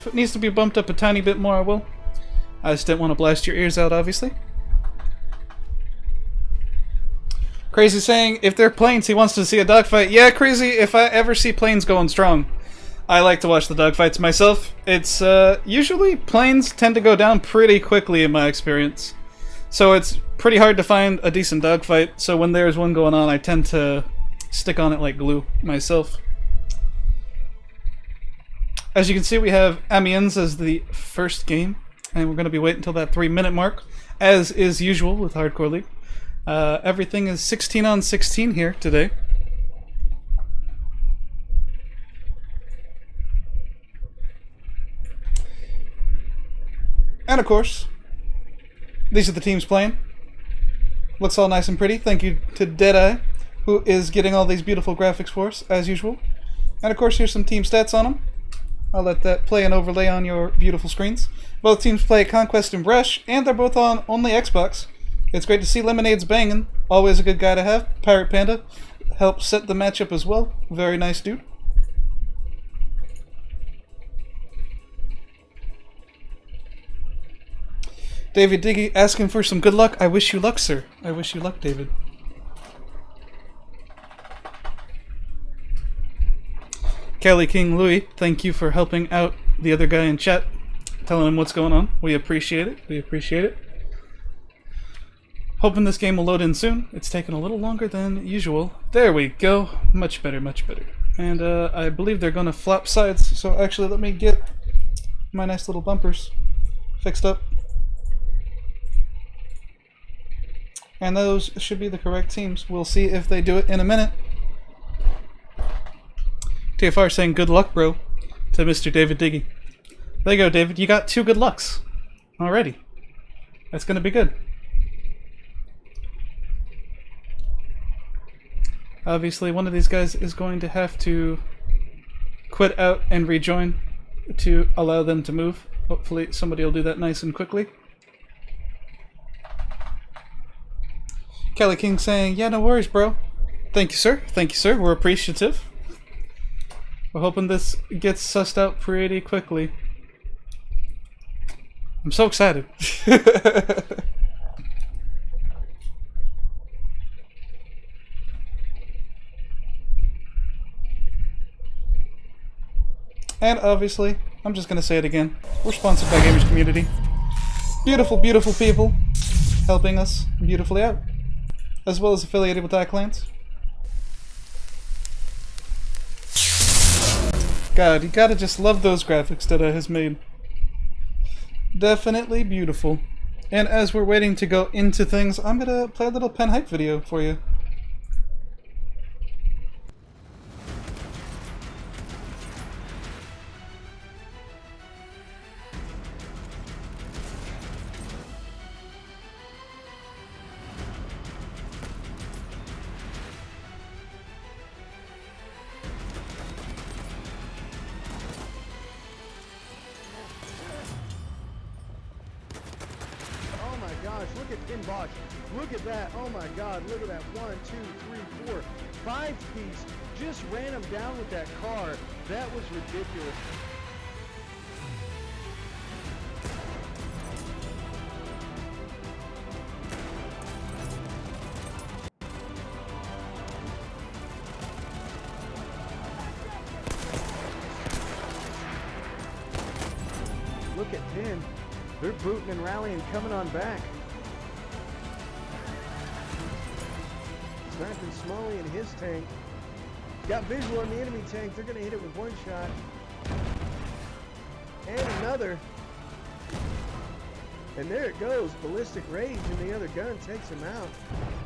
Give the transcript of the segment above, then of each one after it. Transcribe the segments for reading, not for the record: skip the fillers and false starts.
If it needs to be bumped up a tiny bit more, I will. I just didn't want to blast your ears out, obviously. Crazy saying, if they're planes, he wants to see a dogfight. Yeah, Crazy, if I ever see planes going strong, I like to watch the dogfights myself. It's, usually planes tend to go down pretty quickly in my experience. So it's pretty hard to find a decent dogfight, so when there's one going on, I tend to stick on it like glue myself. As you can see, we have Amiens as the first game, and we're going to be waiting until that 3-minute mark, as is usual with Hardcore League. Everything is 16 on 16 here today. And of course, these are the teams playing. Looks all nice and pretty. Thank you to Deadeye, who is getting all these beautiful graphics for us, as usual. And of course, here's some team stats on them. I'll let that play and overlay on your beautiful screens. Both teams play Conquest and Brush, and they're both on only Xbox. It's great to see Lemonade's banging. Always a good guy to have. Pirate Panda helped set the matchup as well. Very nice dude. David Diggy asking for some good luck. I wish you luck, sir. I wish you luck, David. Kelly King Louie, thank you for helping out the other guy in chat, telling him what's going on. We appreciate it. We appreciate it. Hoping this game will load in soon. It's taking a little longer than usual. There we go. Much better, much better. And I believe they're going to flop sides, so actually let me get my nice little bumpers fixed up. And those should be the correct teams. We'll see if they do it in a minute. TFR saying good luck, bro, to Mr. David Diggy. There you go, David. You got 2 good lucks already. That's going to be good. Obviously, one of these guys is going to have to quit out and rejoin to allow them to move. Hopefully somebody will do that nice and quickly. Kelly King saying, yeah, no worries, bro. Thank you, sir. Thank you, sir. We're appreciative. We're hoping this gets sussed out pretty quickly. I'm so excited. And obviously, I'm just going to say it again. We're sponsored by Gamers Community. Beautiful, beautiful people helping us beautifully out. As well as affiliated with iClans. God, you gotta just love those graphics that has made. Definitely beautiful. And as we're waiting to go into things, I'm gonna play a little pen hype video for you. Look at Inbox. Look at that. Oh my God. Look at that. 1, 2, 3, 4, 5 piece. Just ran him down with that car. That was ridiculous. Look at 10. They're booting and rallying, coming on back. Sniping Smalley in his tank. Got visual on the enemy tank. They're going to hit it with 1 shot. And another. And there it goes. Ballistic Rage, and the other gun takes him out.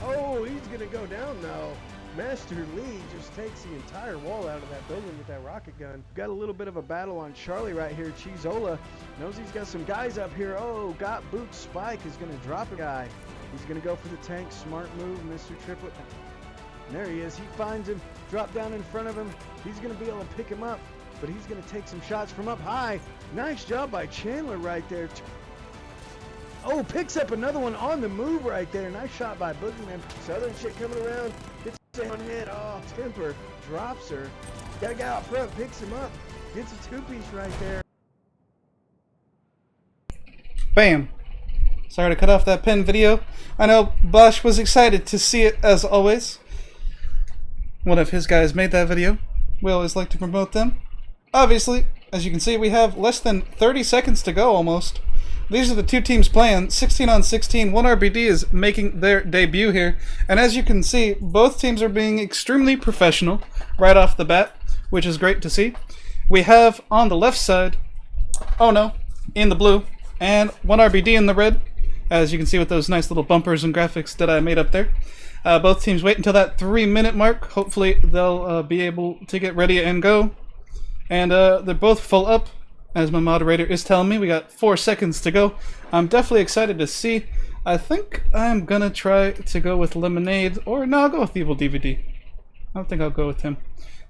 Oh, he's going to go down now. Master Lee just takes the entire wall out of that building with that rocket gun. Got a little bit of a battle on Charlie right here. Chizola knows he's got some guys up here. Oh, got Boots. Spike is going to drop a guy. He's going to go for the tank. Smart move, Mr. Triplet. And there he is. He finds him. Drop down in front of him. He's going to be able to pick him up, but he's going to take some shots from up high. Nice job by Chandler right there. Oh, picks up another one on the move right there. Nice shot by Boogeyman. Southern shit coming around. Gets on hit. Oh, Temper drops her. Got a guy out front, picks him up. Gets a 2-piece right there. Bam! Sorry to cut off that pin video. I know Bosch was excited to see it as always. One of his guys made that video. We always like to promote them. Obviously, as you can see, we have less than 30 seconds to go almost. These are the two teams playing, 16 on 16. 1RBD is making their debut here. And as you can see, both teams are being extremely professional right off the bat, which is great to see. We have on the left side, OHNO in the blue, and 1RBD in the red, as you can see with those nice little bumpers and graphics that I made up there. Both teams wait until that 3-minute mark. Hopefully they'll be able to get ready and go. And they're both full up. As my moderator is telling me, we got 4 seconds to go. I'm definitely excited to see. I think I'm gonna try to go with Lemonade, or no, I'll go with Evil DVD. I don't think I'll go with him.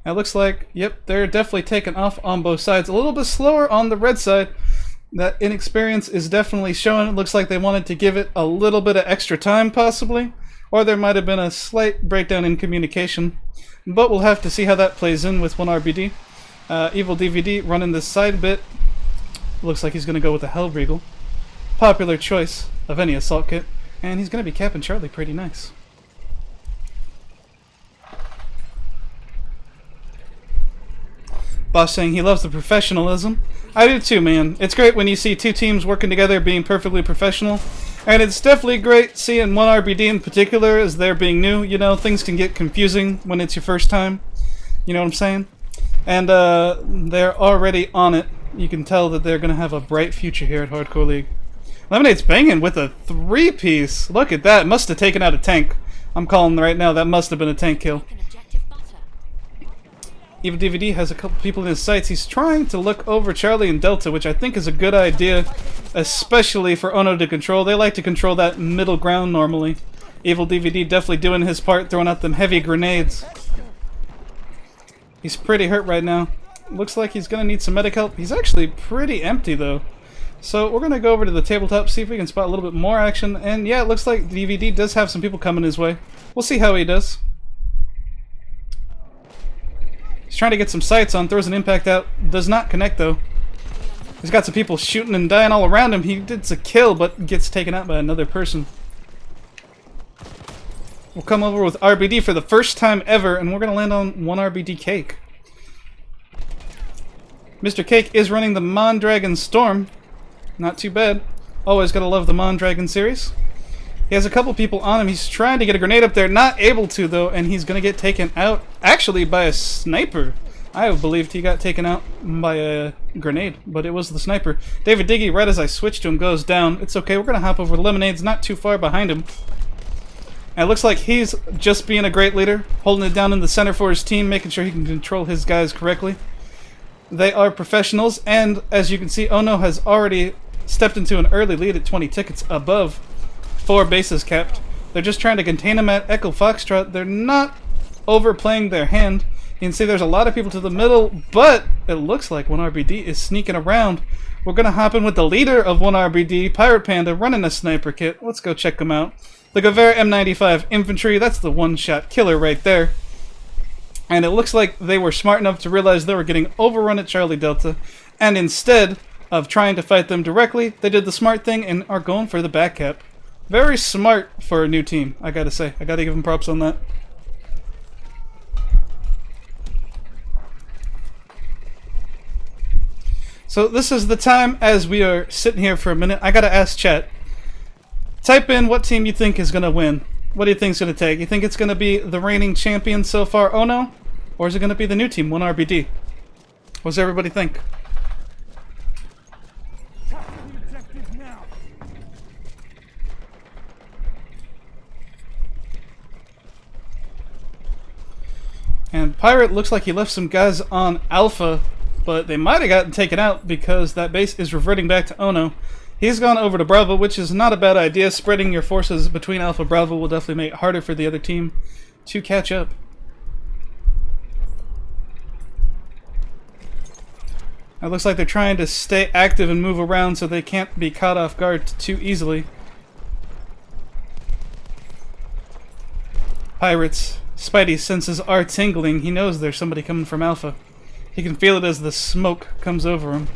Now it looks like, yep, they're definitely taking off on both sides. A little bit slower on the red side. That inexperience is definitely showing. It looks like they wanted to give it a little bit of extra time, possibly. Or there might have been a slight breakdown in communication. But we'll have to see how that plays in with 1RBD. Evil DVD running this side bit. Looks like he's going to go with the Hellregal. Popular choice of any assault kit. And he's going to be capping Charlie pretty nice. Boss saying he loves the professionalism. I do too, man. It's great when you see two teams working together being perfectly professional. And it's definitely great seeing 1RBD in particular as they're being new. You know, things can get confusing when it's your first time. You know what I'm saying? And they're already on it. You can tell that they're going to have a bright future here at Hardcore League. Lemonade's banging with a 3-piece. Look at that. Must have taken out a tank. I'm calling right now. That must have been a tank kill. Evil DVD has a couple people in his sights. He's trying to look over Charlie and Delta, which I think is a good idea, especially for OHNO to control. They like to control that middle ground normally. Evil DVD definitely doing his part, throwing out them heavy grenades. He's pretty hurt right now. Looks like he's going to need some medic help. He's actually pretty empty, though. So we're going to go over to the tabletop, see if we can spot a little bit more action. And yeah, it looks like DVD does have some people coming his way. We'll see how he does. He's trying to get some sights on, throws an impact out. Does not connect, though. He's got some people shooting and dying all around him. He gets a kill, but gets taken out by another person. We'll come over with RBD for the first time ever, and we're going to land on 1RBD Cake. Mr. Cake is running the Mondragon Storm. Not too bad. Always gotta love the Mondragon series. He has a couple people on him. He's trying to get a grenade up there. Not able to, though, and he's gonna get taken out, actually, by a sniper. I believed he got taken out by a grenade, but it was the sniper. David Diggy, right as I switch to him, goes down. It's okay, we're gonna hop over to Lemonade's not too far behind him. And it looks like he's just being a great leader, holding it down in the center for his team, making sure he can control his guys correctly. They are professionals, and as you can see, OHNO has already stepped into an early lead at 20 tickets above 4 bases capped. They're just trying to contain him at Echo Foxtrot. They're not overplaying their hand. You can see there's a lot of people to the middle, but it looks like 1RBD is sneaking around. We're going to hop in with the leader of 1RBD, Pirate Panda, running a sniper kit. Let's go check him out. The Gewehr M95 Infantry, that's the one-shot killer right there. And it looks like they were smart enough to realize they were getting overrun at Charlie Delta, and instead of trying to fight them directly, they did the smart thing and are going for the back cap. Very smart for a new team, I gotta say. I gotta give them props on that. So this is the time, as we are sitting here for a minute, I gotta ask chat. Type in what team you think is gonna win. What do you think it's going to take? You think it's going to be the reigning champion so far, OHNO? Or is it going to be the new team, 1RBD? What does everybody think? And Pirate looks like he left some guys on Alpha, but they might have gotten taken out because that base is reverting back to OHNO. He's gone over to Bravo, which is not a bad idea. Spreading your forces between Alpha and Bravo will definitely make it harder for the other team to catch up. It looks like they're trying to stay active and move around so they can't be caught off guard too easily. Pirate's Spidey senses are tingling. He knows there's somebody coming from Alpha. He can feel it as the smoke comes over him.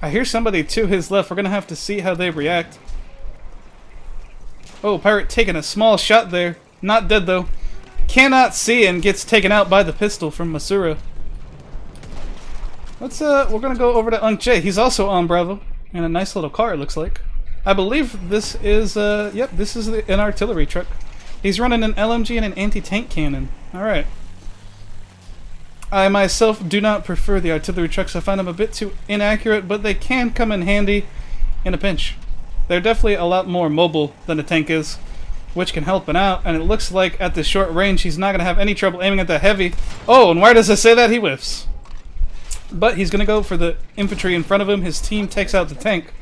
I hear somebody to his left. We're going to have to see how they react. Oh, Pirate taking a small shot there. Not dead, though. Cannot see and gets taken out by the pistol from Masura. We're going to go over to Unk J. He's also on Bravo. In a nice little car, it looks like. I believe this is, yep, this is an artillery truck. He's running an LMG and an anti-tank cannon. Alright. I myself do not prefer the artillery trucks. I find them a bit too inaccurate, but they can come in handy in a pinch. They're definitely a lot more mobile than a tank is, which can help him out, and it looks like at the short range he's not going to have any trouble aiming at the heavy. Oh, and why does it say that? He whiffs. But he's going to go for the infantry in front of him. His team takes out the tank.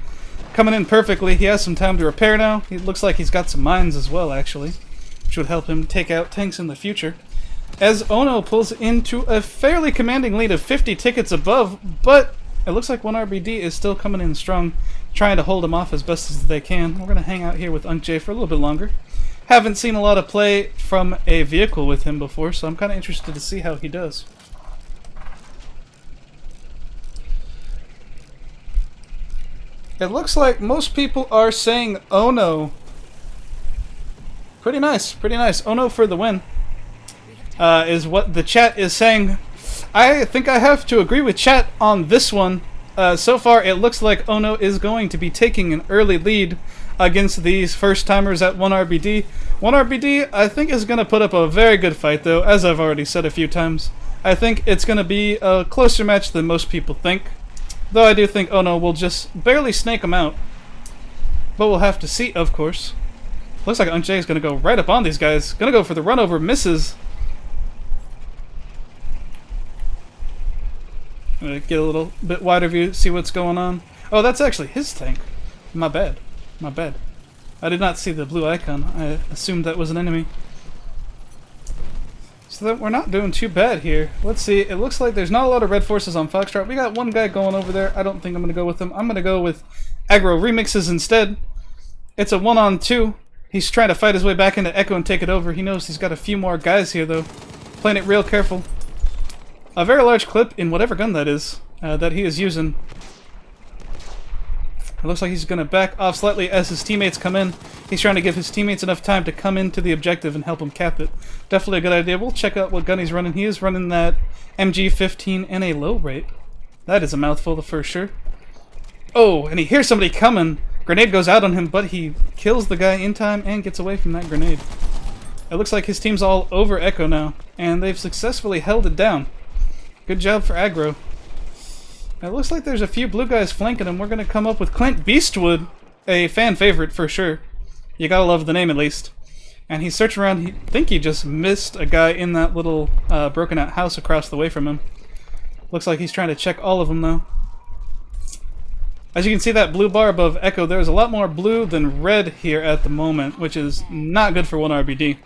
Coming in perfectly. He has some time to repair now. It looks like he's got some mines as well, actually, which would help him take out tanks in the future. As OHNO pulls into a fairly commanding lead of 50 tickets above, but it looks like 1RBD is still coming in strong, trying to hold him off as best as they can. We're going to hang out here with Unk J for a little bit longer. Haven't seen a lot of play from a vehicle with him before, so I'm kind of interested to see how he does. It looks like most people are saying OHNO. Pretty nice, pretty nice. OHNO for the win is what the chat is saying. I think I have to agree with chat on this one. So far, it looks like OHNO is going to be taking an early lead against these first-timers at 1RBD. 1RBD, I think, is going to put up a very good fight, though, as I've already said a few times. I think it's going to be a closer match than most people think. Though I do think OHNO will just barely snake him out. But we'll have to see, of course. Looks like Unk J is going to go right up on these guys. Going to go for the run over, misses. Get a little bit wider view, see what's going on. Oh, that's actually his tank. My bad. My bad. I did not see the blue icon. I assumed that was an enemy. So that we're not doing too bad here. Let's see. It looks like there's not a lot of red forces on Foxtrot. We got one guy going over there. I don't think I'm going to go with him. I'm going to go with Aggro Remixes instead. It's a 1-on-2. He's trying to fight his way back into Echo and take it over. He knows he's got a few more guys here, though. Playing it real careful. A very large clip in whatever gun that is that he is using. It looks like he's going to back off slightly as his teammates come in. He's trying to give his teammates enough time to come into the objective and help him cap it. Definitely a good idea. We'll check out what gun he's running. He is running that MG15 in a low rate. That is a mouthful for sure. Oh, and he hears somebody coming. Grenade goes out on him, but he kills the guy in time and gets away from that grenade. It looks like his team's all over Echo now, and they've successfully held it down. Good job for Aggro. It looks like there's a few blue guys flanking him. We're going to come up with Clint Beastwood, a fan favorite for sure. You gotta love the name at least. And he's searching around. I think he just missed a guy in that little broken out house across the way from him. Looks like he's trying to check all of them though. As you can see, that blue bar above Echo, there's a lot more blue than red here at the moment, which is not good for 1RBD.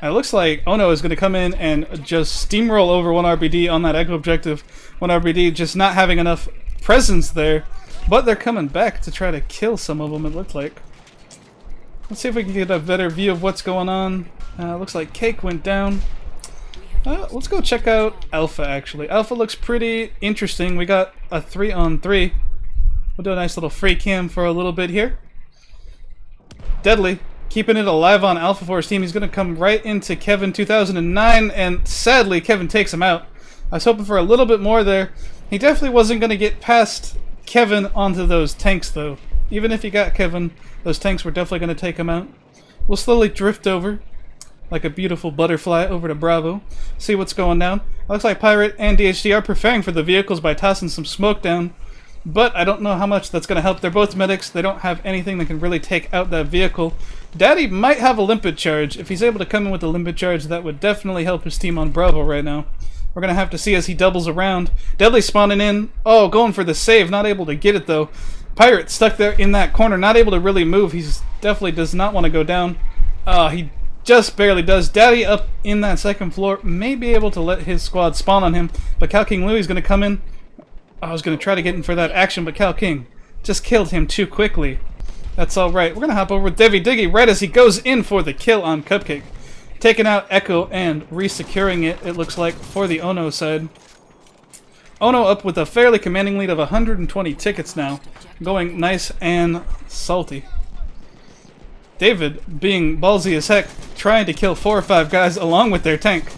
It looks like OHNO is going to come in and just steamroll over 1RBD on that Echo objective. 1RBD just not having enough presence there, but they're coming back to try to kill some of them, it looks like. Let's see if we can get a better view of what's going on. Looks like Cake went down. Let's go check out Alpha, actually. Alpha looks pretty interesting. We got a 3-on-3. We'll do a nice little free cam for a little bit here. Deadly. Keeping it alive on Alpha Force team. He's going to come right into Kevin 2009, and sadly, Kevin takes him out. I was hoping for a little bit more there. He definitely wasn't going to get past Kevin onto those tanks, though. Even if he got Kevin, those tanks were definitely going to take him out. We'll slowly drift over, like a beautiful butterfly, over to Bravo. See what's going down. Looks like Pirate and DHD are preparing for the vehicles by tossing some smoke down. But I don't know how much that's going to help. They're both medics. They don't have anything that can really take out that vehicle. Daddy might have a limpet charge. If he's able to come in with a limpet charge, that would definitely help his team on Bravo right now. We're going to have to see as he doubles around. Deadly spawning in. Oh, going for the save. Not able to get it, though. Pirate stuck there in that corner. Not able to really move. He definitely does not want to go down. He just barely does. Daddy up in that second floor may be able to let his squad spawn on him. But Cal King Louie is going to come in. I was going to try to get in for that action, but Cal King just killed him too quickly. That's alright. We're going to hop over with Devi Diggy right as he goes in for the kill on Cupcake. Taking out Echo and re-securing it, it looks like, for the OHNO side. OHNO up with a fairly commanding lead of 120 tickets now, going nice and salty. David, being ballsy as heck, trying to kill 4 or 5 guys along with their tank.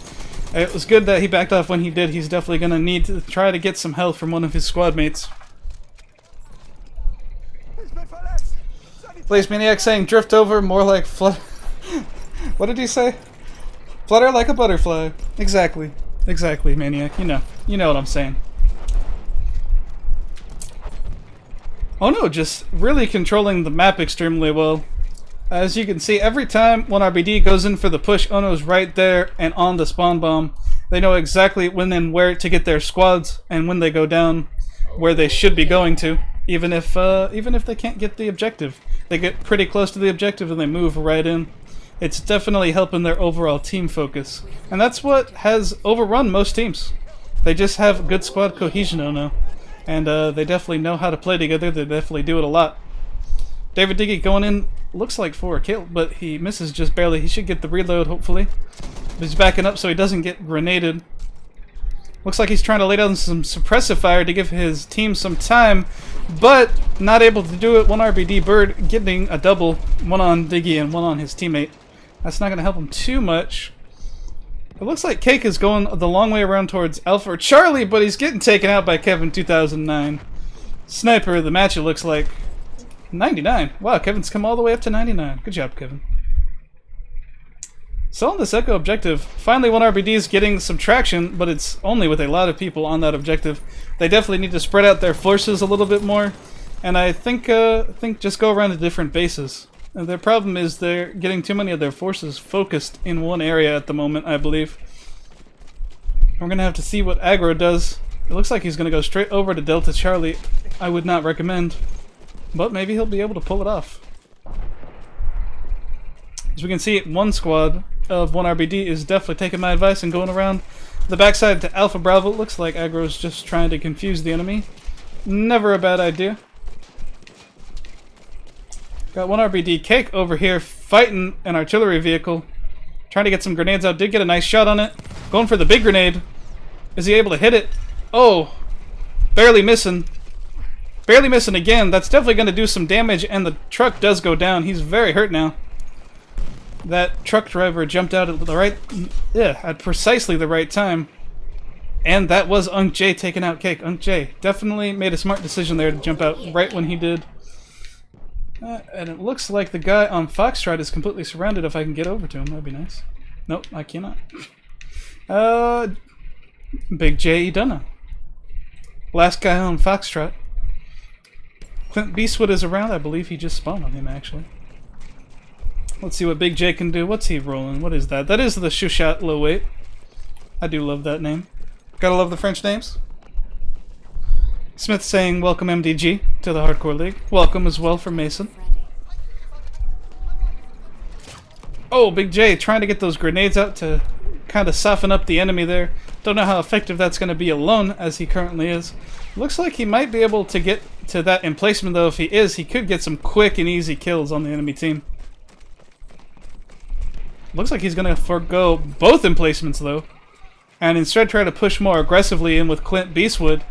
It was good that he backed off when he did. He's definitely going to need to try to get some health from one of his squad mates. Blaze Maniac saying drift over more like flutter. What did he say? Flutter like a butterfly. Exactly. Exactly, Maniac. You know what I'm saying. Oh no, just really controlling the map extremely well. As you can see, every time one RBD goes in for the push, OHNO's right there and on the spawn bomb. They know exactly when and where to get their squads, and when they go down, where they should be going to. Even if they can't get the objective, they get pretty close to the objective and they move right in. It's definitely helping their overall team focus, and that's what has overrun most teams. They just have good squad cohesion now, and they definitely know how to play together. They definitely do it a lot. David Diggy going in, looks like for a kill, but he misses just barely. He should get the reload, hopefully. He's backing up so he doesn't get grenaded. Looks like he's trying to lay down some suppressive fire to give his team some time, but not able to do it. One RBD Bird getting a double, one on Diggy and one on his teammate. That's not going to help him too much. It looks like Cake is going the long way around towards Alpha or Charlie, but he's getting taken out by Kevin 2009. Sniper of the match, it looks like. 99. Wow, Kevin's come all the way up to 99. Good job, Kevin. So on this Echo objective, finally one RBD is getting some traction, but it's only with a lot of people on that objective. They definitely need to spread out their forces a little bit more, and I think just go around to different bases. Their problem is they're getting too many of their forces focused in one area at the moment, I believe. We're going to have to see what aggro does. It looks like he's going to go straight over to Delta Charlie. I would not recommend, but maybe he'll be able to pull it off. As we can see, one squad of one RBD is definitely taking my advice and going around the backside to Alpha Bravo. It looks like aggro's just trying to confuse the enemy. Never a bad idea. Got one RBD Cake over here fighting an artillery vehicle. Trying to get some grenades out. Did get a nice shot on it. Going for the big grenade. Is he able to hit it? Oh! Barely missing. Barely missing again. That's definitely going to do some damage, and the truck does go down. He's very hurt now. That truck driver jumped out at precisely the right time. And that was Unk J taking out Cake. Unk J definitely made a smart decision there to jump out right when he did. And it looks like the guy on Foxtrot is completely surrounded. If I can get over to him, that'd be nice. Nope, I cannot. Big J Dunna. Last guy on Foxtrot. Clint Beastwood is around. I believe he just spawned on him, actually. Let's see what Big J can do. What's he rolling? What is that? That is the Shushat low weight. I do love that name. Gotta love the French names. Smith saying welcome MDG to the Hardcore League. Welcome as well from Mason. Oh, Big J trying to get those grenades out to kind of soften up the enemy there. Don't know how effective that's going to be alone as he currently is. Looks like he might be able to get to that emplacement though. If he is, he could get some quick and easy kills on the enemy team. Looks like he's going to forego both emplacements though, and instead try to push more aggressively in with Clint Beastwood.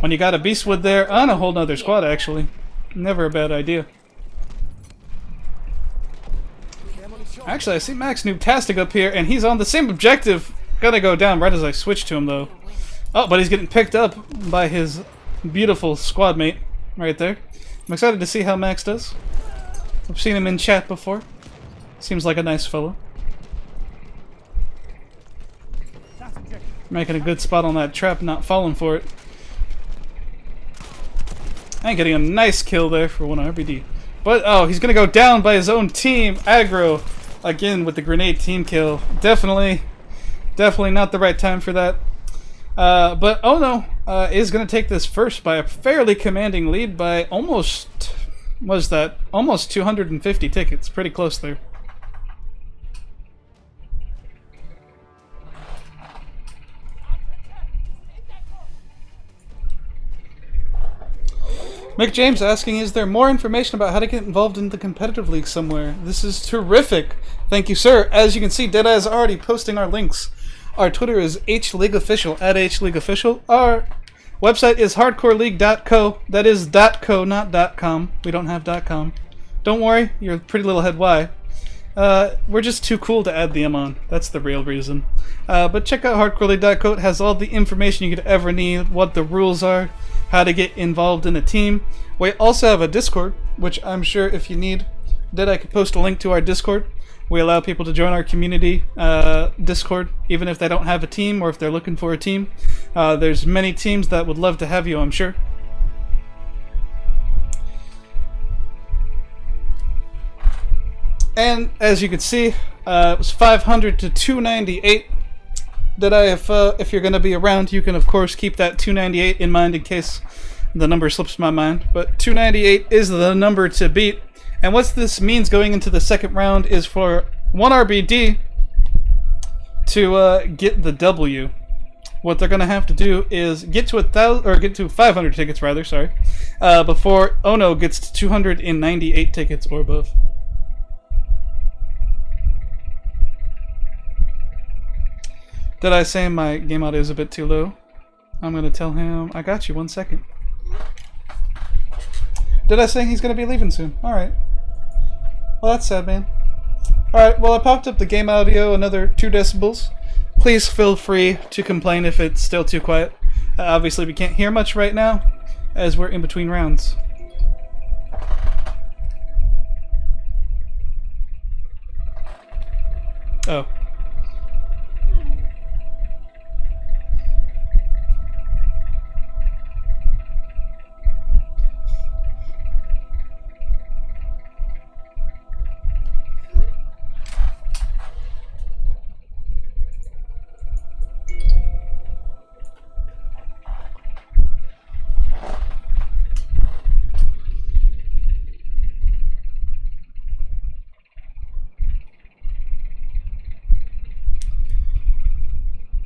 When you got a Beastwood there on a whole nother squad, actually. Never a bad idea. Actually, I see Max Noobtastic up here, and he's on the same objective. Gonna go down right as I switch to him, though. Oh, but he's getting picked up by his beautiful squad mate right there. I'm excited to see how Max does. I've seen him in chat before. Seems like a nice fellow. Making a good spot on that trap, not falling for it. And getting a nice kill there for one RBD. But, oh, he's going to go down by his own team. Aggro, again, with the grenade team kill. Definitely not the right time for that. But OHNO is going to take this first by a fairly commanding lead by almost, what was that? Almost 250 tickets. Pretty close there. Mick James asking, is there more information about how to get involved in the competitive league somewhere? This is terrific. Thank you, sir. As you can see, Deadeye is already posting our links Our Twitter is HLeagueOfficial, at HLeagueOfficial. Our website is hardcoreleague.co. That is .co, not .com. We don't have .com. Don't worry, you're a pretty little head why. We're just too cool to add the M on. That's the real reason. But check out hardcoreleague.co. It has all the information you could ever need, what the rules are, how to get involved in a team. We also have a Discord, which I'm sure if you need, that I could post a link to our Discord. We allow people to join our community Discord, even if they don't have a team or if they're looking for a team. There's many teams that would love to have you, I'm sure. And as you can see, it was 500 to 298. That if you're going to be around, you can of course keep that 298 in mind in case the number slips my mind. But 298 is the number to beat. And what this means going into the second round is for one RBD to get the W. What they're going to have to do is get to 500 tickets rather, before OHNO gets to 298 tickets or above. Did I say my game audio is a bit too low? I'm going to tell him, I got you, 1 second. Did I say he's going to be leaving soon? Alright. Well, that's sad, man. Alright, well, I popped up the game audio another 2 decibels. Please feel free to complain if it's still too quiet. Obviously, we can't hear much right now, as we're in between rounds. Oh.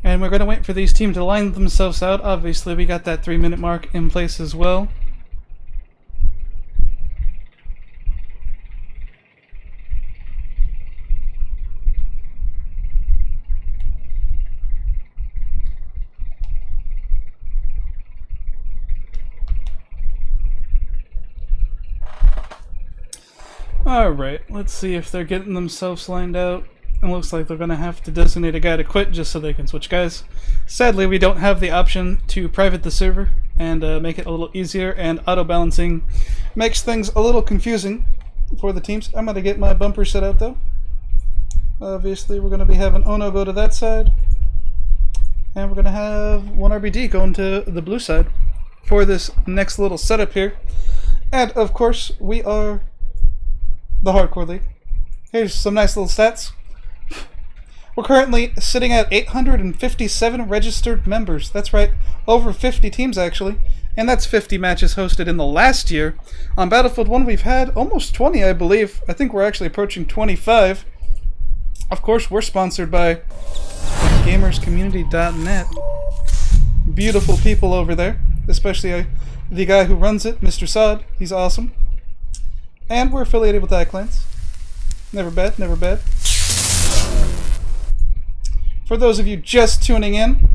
And we're going to wait for these teams to line themselves out. Obviously, we got that 3-minute mark in place as well. Alright, let's see if they're getting themselves lined out. It looks like they're going to have to designate a guy to quit just so they can switch guys. Sadly, we don't have the option to private the server and make it a little easier, and auto-balancing makes things a little confusing for the teams. I'm going to get my bumper set out though. Obviously, we're going to be having OHNO go to that side, and we're going to have one RBD going to the blue side for this next little setup here. And of course, we are the Hardcore League. Here's some nice little stats. We're currently sitting at 857 registered members. That's right, over 50 teams actually. And that's 50 matches hosted in the last year. On Battlefield 1 we've had almost 20, I believe. I think we're actually approaching 25. Of course, we're sponsored by gamerscommunity.net. Beautiful people over there, especially the guy who runs it, Mr. Saad. He's awesome. And we're affiliated with iClans. Never bad, never bad. For those of you just tuning in,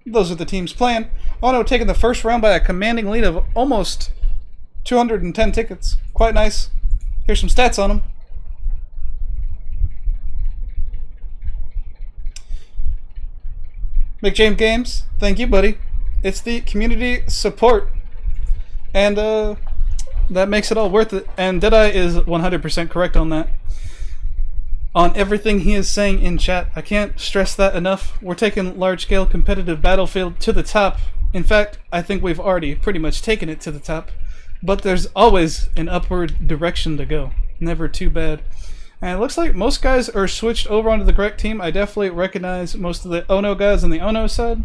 those are the teams playing. OHNO taking the first round by a commanding lead of almost 210 tickets. Quite nice. Here's some stats on them. McJames Games, thank you, buddy. It's the community support. And that makes it all worth it. And Deadeye is 100% correct on that. On everything he is saying in chat. I can't stress that enough. We're taking large-scale competitive Battlefield to the top. In fact, I think we've already pretty much taken it to the top. But there's always an upward direction to go. Never too bad. And it looks like most guys are switched over onto the correct team. I definitely recognize most of the OHNO guys on the OHNO side.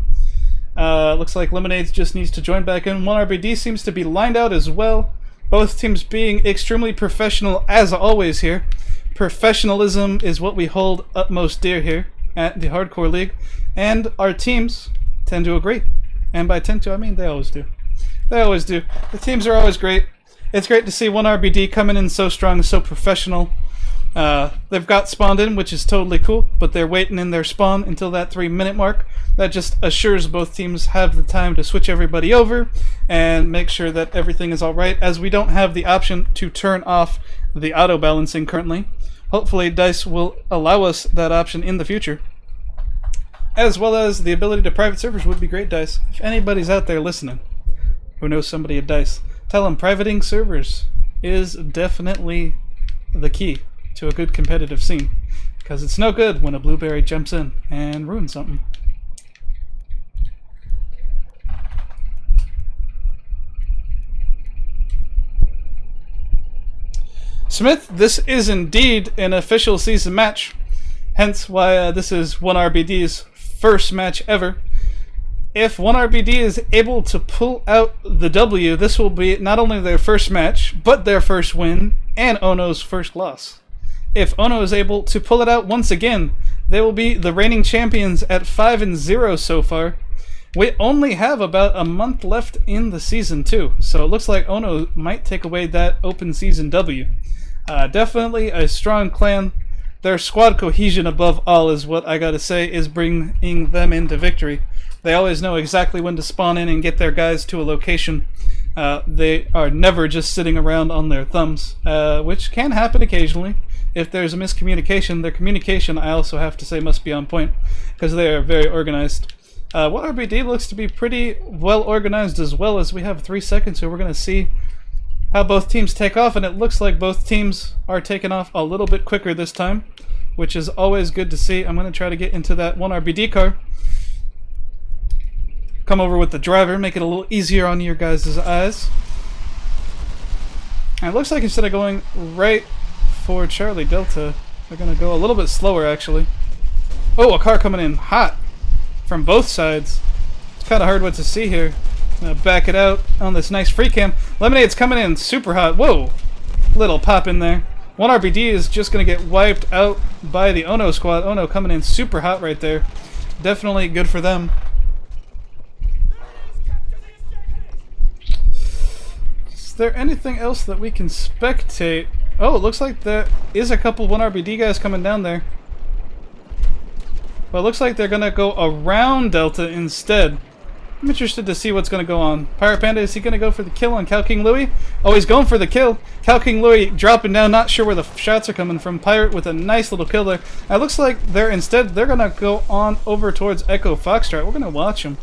Looks like Lemonades just needs to join back in. One RBD seems to be lined out as well. Both teams being extremely professional as always here. Professionalism is what we hold utmost dear here at the Hardcore League, and our teams tend to agree. And by tend to, I mean they always do. They always do. The teams are always great. It's great to see one RBD coming in so strong, so professional. They've got spawned in, which is totally cool, but they're waiting in their spawn until that 3-minute mark. That just assures both teams have the time to switch everybody over and make sure that everything is alright, as we don't have the option to turn off the auto balancing currently. Hopefully DICE will allow us that option in the future, as well as the ability to private servers would be great, DICE. If anybody's out there listening who knows somebody at DICE, tell them privating servers is definitely the key to a good competitive scene, because it's no good when a blueberry jumps in and ruins something. Smith, this is indeed an official season match, hence why this is 1RBD's first match ever. If 1RBD is able to pull out the W, this will be not only their first match, but their first win, and OHNO's first loss. If OHNO is able to pull it out once again, they will be the reigning champions at 5-0 so far. We only have about a month left in the season too, so it looks like OHNO might take away that open season W. Definitely a strong clan. Their squad cohesion above all is what I gotta say is bringing them into victory. They always know exactly when to spawn in and get their guys to a location. They are never just sitting around on their thumbs, which can happen occasionally. If there's a miscommunication, their communication, I also have to say, must be on point, because they are very organized. 1RBD looks to be pretty well organized as well, as we have 3 seconds, so we're going to see how both teams take off, and it looks like both teams are taking off a little bit quicker this time, which is always good to see. I'm going to try to get into that 1RBD car. Come over with the driver, make it a little easier on your guys' eyes. And it looks like instead of going right for Charlie Delta, they're going to go a little bit slower, actually. Oh, a car coming in hot from both sides. It's kind of hard what to see here. I'm gonna back it out on this nice free cam. Lemonade's coming in super hot. Whoa! Little pop in there. 1RBD is just gonna get wiped out by the OHNO squad. OHNO coming in super hot right there. Definitely good for them. Is there anything else that we can spectate? Oh, it looks like there is a couple 1RBD guys coming down there. Well, it looks like they're gonna go around Delta instead. I'm interested to see what's going to go on. Pirate Panda, is he going to go for the kill on Cal King Louie? Oh, he's going for the kill. Cal King Louie dropping down, not sure where the shots are coming from. Pirate with a nice little kill there. It looks like they're going to go on over towards Echo Foxtrot. We're going to watch him.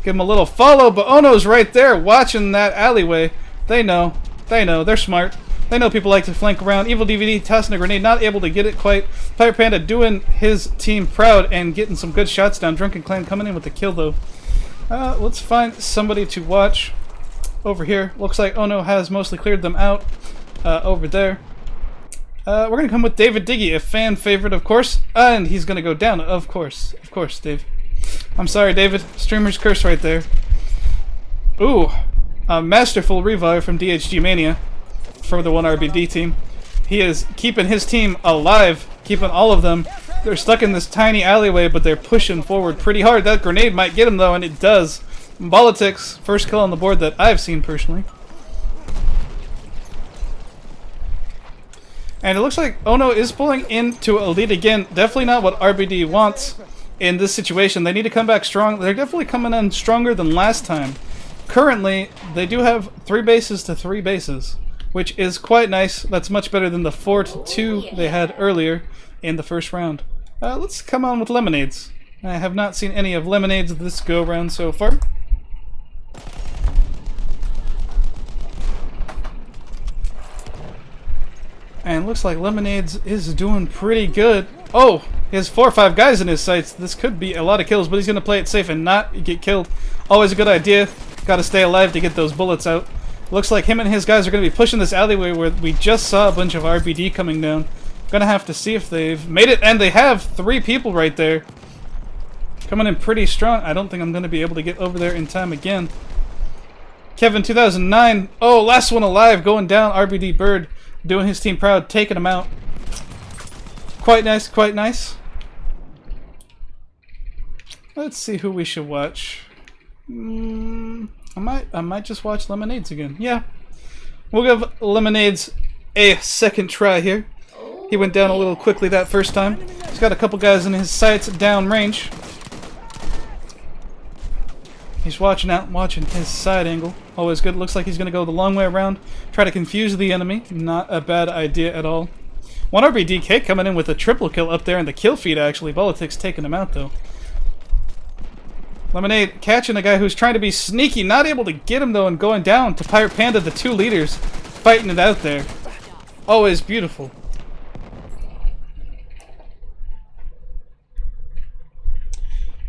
Give him a little follow, but OHNO's right there watching that alleyway. They know. They know. They're smart. They know people like to flank around. Evil DVD tossing a grenade, not able to get it quite. Pirate Panda doing his team proud and getting some good shots down. Drunken Clan coming in with the kill, though. Let's find somebody to watch over here. Looks like OHNO has mostly cleared them out over there. We're going to come with David Diggy, a fan favorite, of course. And he's going to go down, of course. Of course, Dave. I'm sorry, David. Streamer's curse right there. Ooh, a masterful revive from DHG Mania for the 1RBD team. He is keeping his team alive, keeping all of them. They're stuck in this tiny alleyway, but they're pushing forward pretty hard. That grenade might get him, though, and it does. Politics, first kill on the board that I've seen personally. And it looks like OHNO is pulling into a lead again. Definitely not what RBD wants in this situation. They need to come back strong. They're definitely coming in stronger than last time. Currently, they do have 3 bases to 3 bases, which is quite nice. That's much better than the 4-2 they had earlier in the first round. Let's come on with Lemonades. I have not seen any of Lemonades this go-round so far. And looks like Lemonades is doing pretty good. Oh, he has 4 or 5 guys in his sights. This could be a lot of kills, but he's going to play it safe and not get killed. Always a good idea. Got to stay alive to get those bullets out. Looks like him and his guys are going to be pushing this alleyway where we just saw a bunch of RBD coming down. Gonna have to see if they've made it, and they have 3 people right there. Coming in pretty strong. I don't think I'm gonna be able to get over there in time again. Kevin 2009. Oh, last one alive, going down. RBD Bird doing his team proud, taking him out. Quite nice, quite nice. Let's see who we should watch. I might just watch Lemonades again. Yeah, we'll give Lemonades a second try here. He went down a little quickly that first time. He's got a couple guys in his sights down range. He's watching out, watching his side angle. Always good. Looks like he's going to go the long way around. Try to confuse the enemy. Not a bad idea at all. 1RBDK coming in with a triple kill up there in the kill feed, actually. Politic's taking him out, though. Lemonade catching a guy who's trying to be sneaky. Not able to get him, though, and going down to Pirate Panda, the two leaders. Fighting it out there. Always beautiful.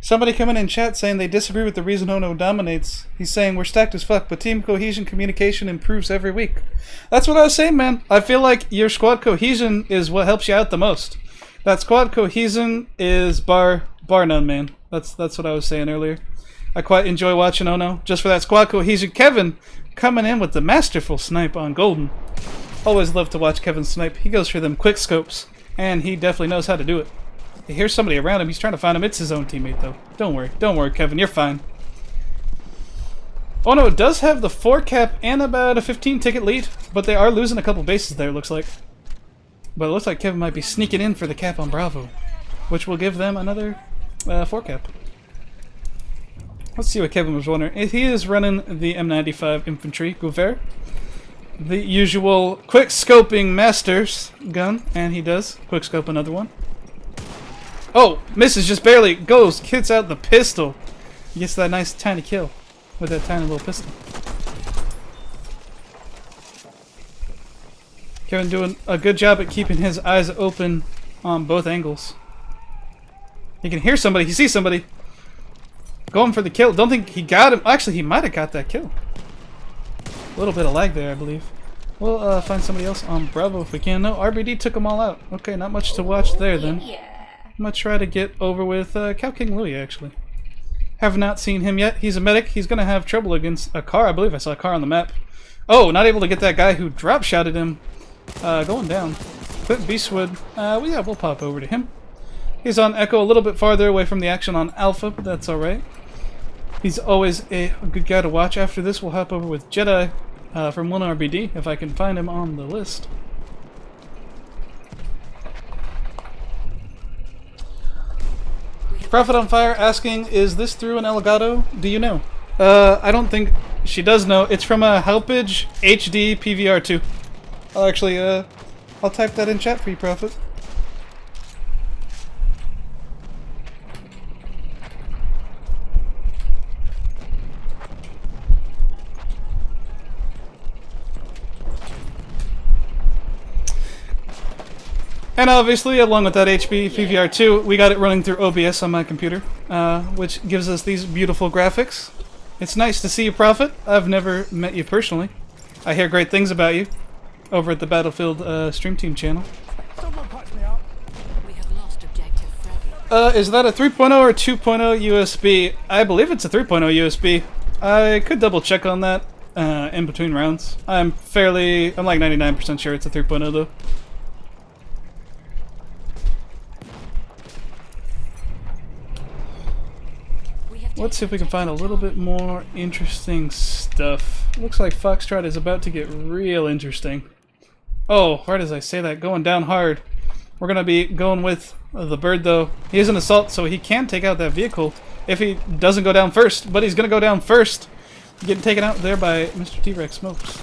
Somebody coming in chat saying they disagree with the reason OHNO dominates. He's saying we're stacked as fuck, but team cohesion communication improves every week. That's what I was saying, man. I feel like your squad cohesion is what helps you out the most. That squad cohesion is bar none, man. That's what I was saying earlier. I quite enjoy watching OHNO just for that squad cohesion. Kevin coming in with the masterful snipe on Golden. Always love to watch Kevin snipe. He goes for them quick scopes, and he definitely knows how to do it. He hears somebody around him. He's trying to find him. It's his own teammate, though. Don't worry, Kevin. You're fine. OHNO does have the 4 cap and about a 15 ticket lead, but they are losing a couple bases there, it looks like. But it looks like Kevin might be sneaking in for the cap on Bravo, which will give them another 4 cap. Let's see what Kevin was wondering. He is running the M95 infantry Gouvert, the usual quick scoping master's gun, and he does quick scope another one. Oh, misses just barely. Goes, hits out the pistol. Gets that nice tiny kill with that tiny little pistol. Kevin doing a good job at keeping his eyes open on both angles. He can hear somebody. He sees somebody. Going for the kill. Don't think he got him. Actually, he might have got that kill. A little bit of lag there, I believe. We'll find somebody else on Bravo if we can. No, RBD took them all out. Okay, not much to watch there then. I'm gonna try to get over with Cow King Louie, actually. Have not seen him yet. He's a medic. He's gonna have trouble against a car. I believe I saw a car on the map. Oh, not able to get that guy who drop shotted him. Going down. Clint Beastwood. Yeah, we'll pop over to him. He's on Echo a little bit farther away from the action on Alpha, but that's alright. He's always a good guy to watch. After this, we'll hop over with Jedi from 1RBD, if I can find him on the list. Prophet on Fire asking, is this through an Elgato? Do you know? I don't think she does know. It's from a Helpage HD PVR2. I'll actually, I'll type that in chat for you, Prophet. And obviously, along with that HP PVR2, we got it running through OBS on my computer, which gives us these beautiful graphics. It's nice to see you, Prophet. I've never met you personally. I hear great things about you over at the Battlefield Stream Team channel. We have lost objective Freddy. Is that a 3.0 or 2.0 USB? I believe it's a 3.0 USB. I could double check on that in between rounds. I'm like 99% sure it's a 3.0 though. Let's see if we can find a little bit more interesting stuff. Looks like Foxtrot is about to get real interesting. Oh, right as I say that, going down hard. We're going to be going with the bird, though. He is an assault, so he can take out that vehicle if he doesn't go down first. But he's going to go down first. Getting taken out there by Mr. T-Rex Smokes.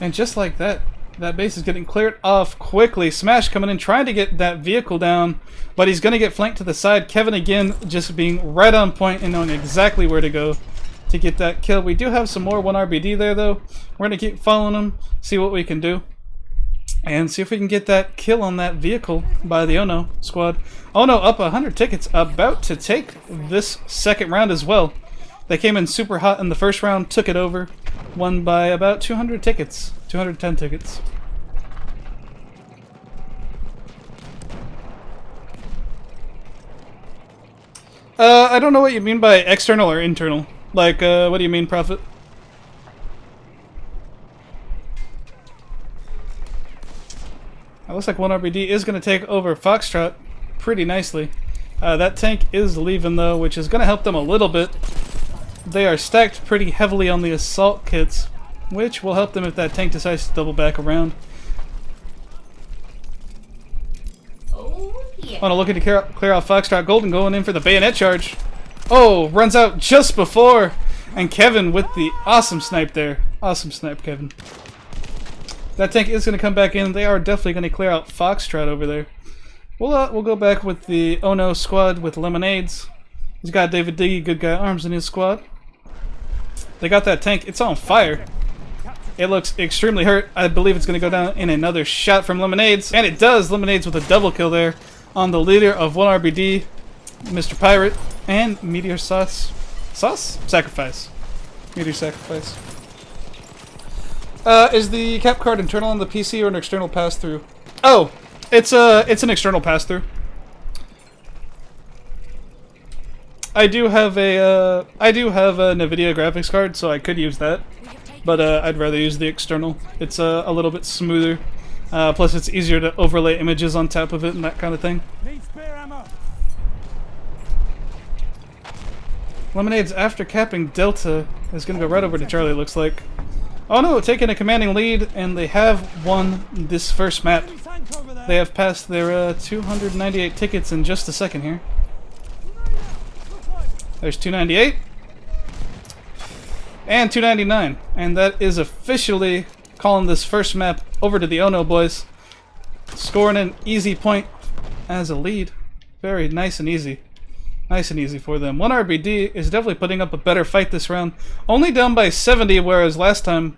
And just like that, that base is getting cleared off quickly. Smash coming in, trying to get that vehicle down, but he's going to get flanked to the side. Kevin again just being right on point and knowing exactly where to go to get that kill. We do have some more 1RBD there, though. We're going to keep following him, see what we can do, and see if we can get that kill on that vehicle by the OHNO squad. OHNO up 100 tickets, about to take this second round as well. They came in super hot in the first round, took it over, won by about 200 tickets, 210 tickets. I don't know what you mean by external or internal. Like, what do you mean, Prophet? It looks like 1RBD is going to take over Foxtrot pretty nicely. That tank is leaving, though, which is going to help them a little bit. They are stacked pretty heavily on the assault kits, which will help them if that tank decides to double back around. Oh no, looking to clear out Foxtrot. Golden going in for the bayonet charge. Oh, runs out just before. And Kevin with the awesome snipe there. Awesome snipe, Kevin. That tank is going to come back in. They are definitely going to clear out Foxtrot over there. We'll go back with the OHNO squad with Lemonades. He's got David D, good guy arms in his squad. They got that tank. It's on fire. It looks extremely hurt. I believe it's going to go down in another shot from Lemonades. And it does. Lemonades with a double kill there on the leader of 1RBD, Mr. Pirate, and Meteor Sauce. Sauce? Sacrifice. Meteor Sacrifice. Is the cap card internal on the PC or an external pass-through? Oh, it's an external pass-through. I do have a NVIDIA graphics card, so I could use that, but I'd rather use the external. It's a little bit smoother. Plus, it's easier to overlay images on top of it and that kind of thing. Lemonade's after capping Delta is going to go right over to Charlie, it looks like. Oh no, taking a commanding lead, and they have won this first map. They have passed their 298 tickets in just a second here. There's 298 and 299, and that is officially calling this first map over to the OHNO boys. Scoring an easy point as a lead. Very nice and easy. Nice and easy for them. 1RBD is definitely putting up a better fight this round. Only down by 70, whereas last time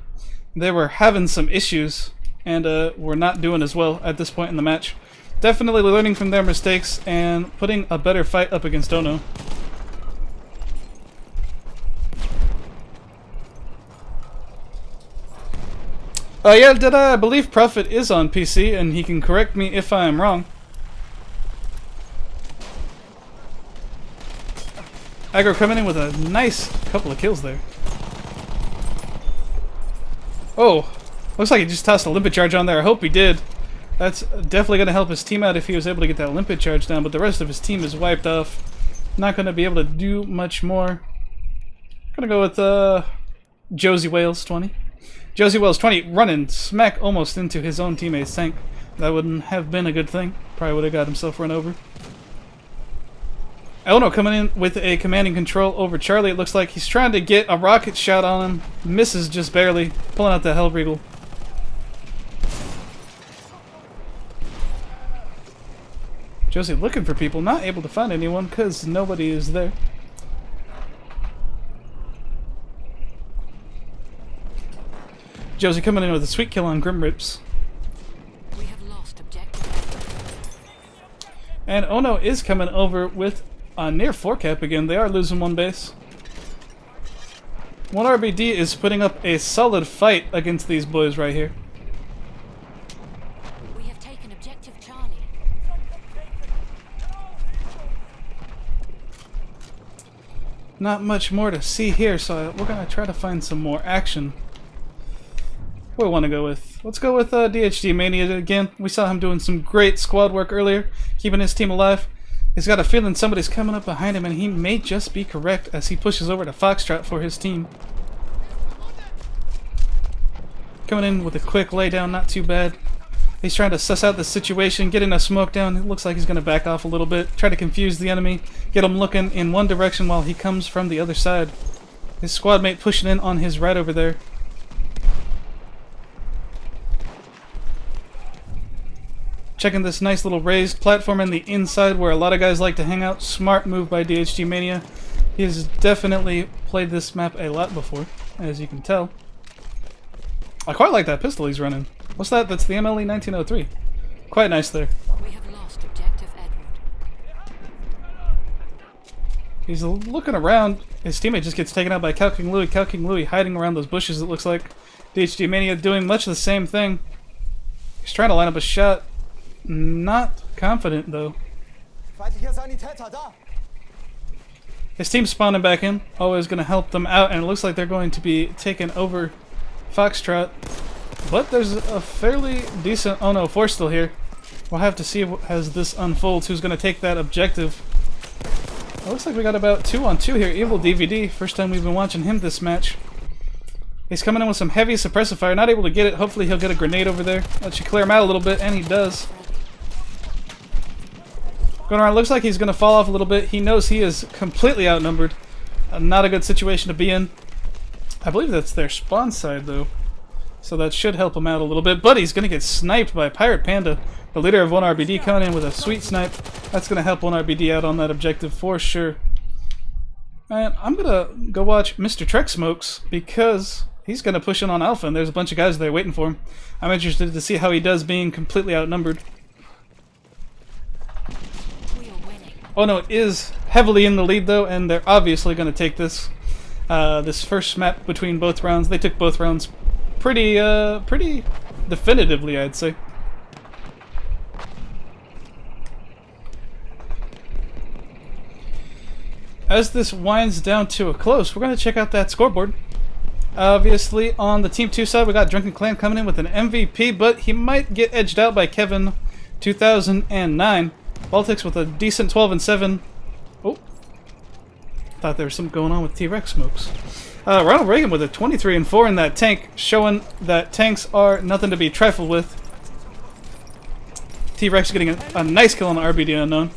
they were having some issues and were not doing as well at this point in the match. Definitely learning from their mistakes and putting a better fight up against OHNO. Yeah, I believe Prophet is on PC, and he can correct me if I am wrong. Aggro coming in with a nice couple of kills there. Oh, looks like he just tossed a limpet charge on there. I hope he did. That's definitely going to help his team out if he was able to get that limpet charge down, but the rest of his team is wiped off. Not going to be able to do much more. Gonna go with Josie Wales 20. Josie Wales 20 running smack almost into his own teammate's tank. That wouldn't have been a good thing. Probably would have got himself run over. OHNO coming in with a commanding control over Charlie. It looks like he's trying to get a rocket shot on him. Misses just barely. Pulling out the Hellregal. Josie looking for people. Not able to find anyone because nobody is there. Josie coming in with a sweet kill on Grim Rips. We have lost objective. And OHNO is coming over with a near 4 cap again. They are losing one base. 1RBD is putting up a solid fight against these boys right here. We have taken objective Charlie. Not much more to see here, so we're going to try to find some more action. What do we want to go with? Let's go with DHD Mania again. We saw him doing some great squad work earlier, keeping his team alive. He's got a feeling somebody's coming up behind him, and he may just be correct as he pushes over to Foxtrot for his team. Coming in with a quick laydown, not too bad. He's trying to suss out the situation, getting a smoke down. It looks like he's going to back off a little bit, try to confuse the enemy, get him looking in one direction while he comes from the other side. His squad mate pushing in on his right over there. Checking this nice little raised platform in the inside where a lot of guys like to hang out. Smart move by DHG Mania. He has definitely played this map a lot before, as you can tell. I quite like that pistol he's running. What's that? That's the MLE 1903. Quite nice there. We have lost objective Edward. He's looking around. His teammate just gets taken out by Cal King Louie. Cal King Louie hiding around those bushes, it looks like. DHG Mania doing much the same thing. He's trying to line up a shot. Not confident though. His team's spawning back in. Always going to help them out, and it looks like they're going to be taking over Foxtrot. But there's a fairly decent OHNO force still here. We'll have to see as this unfolds who's going to take that objective. It looks like we got about 2-on-2 here. Evil DVD. First time we've been watching him this match. He's coming in with some heavy suppressive fire. Not able to get it. Hopefully he'll get a grenade over there. That should clear him out a little bit, and he does. Going around, looks like he's going to fall off a little bit. He knows he is completely outnumbered. Not a good situation to be in. I believe that's their spawn side, though. So that should help him out a little bit. But he's going to get sniped by Pirate Panda, the leader of 1RBD, coming in with a sweet snipe. That's going to help 1RBD out on that objective for sure. And I'm going to go watch Mr. Trek Smokes because he's going to push in on Alpha, and there's a bunch of guys there waiting for him. I'm interested to see how he does being completely outnumbered. OHNO is heavily in the lead, though, and they're obviously going to take this this first map between both rounds. They took both rounds pretty definitively, I'd say. As this winds down to a close, we're going to check out that scoreboard. Obviously, on the Team 2 side, we got Drunken Clan coming in with an MVP, but he might get edged out by Kevin 2009. Baltics with a decent 12-7. Oh, thought there was something going on with T-Rex Smokes. Ronald Reagan with a 23-4 in that tank, showing that tanks are nothing to be trifled with. T-Rex getting a nice kill on the RBD Unknown.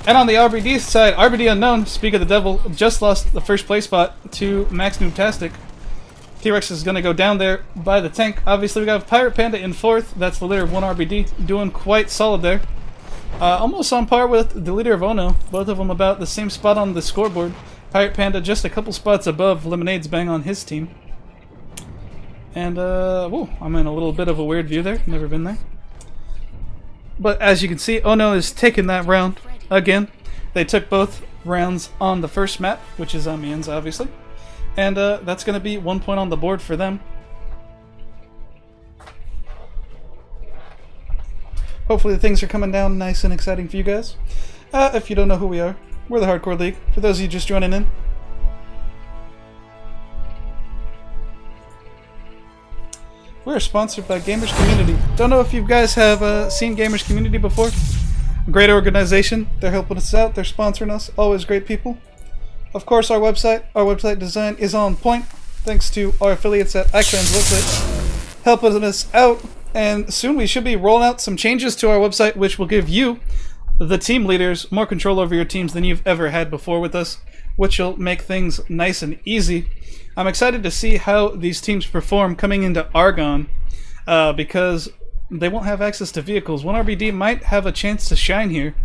And on the RBD side, RBD Unknown, speak of the devil, just lost the first place spot to Max Noobtastic. T-Rex is going to go down there by the tank. Obviously, we got Pirate Panda in 4th. That's the leader of 1RBD, doing quite solid there. Almost on par with the leader of OHNO. Both of them about the same spot on the scoreboard. Pirate Panda just a couple spots above Lemonade's Bang on his team. And, whoa, I'm in a little bit of a weird view there. Never been there. But as you can see, OHNO is taking that round again. They took both rounds on the first map, which is Amiens, obviously. And that's going to be 1 point on the board for them. Hopefully things are coming down nice and exciting for you guys. If you don't know who we are, we're the Hardcore League. For those of you just joining in, we're sponsored by Gamers Community. Don't know if you guys have seen Gamers Community before. Great organization. They're helping us out. They're sponsoring us. Always great people. Of course, our website design is on point. Thanks to our affiliates at iCran's website helping us out. And soon we should be rolling out some changes to our website, which will give you, the team leaders, more control over your teams than you've ever had before with us, which will make things nice and easy. I'm excited to see how these teams perform coming into Argonne, because they won't have access to vehicles. 1RBD might have a chance to shine here,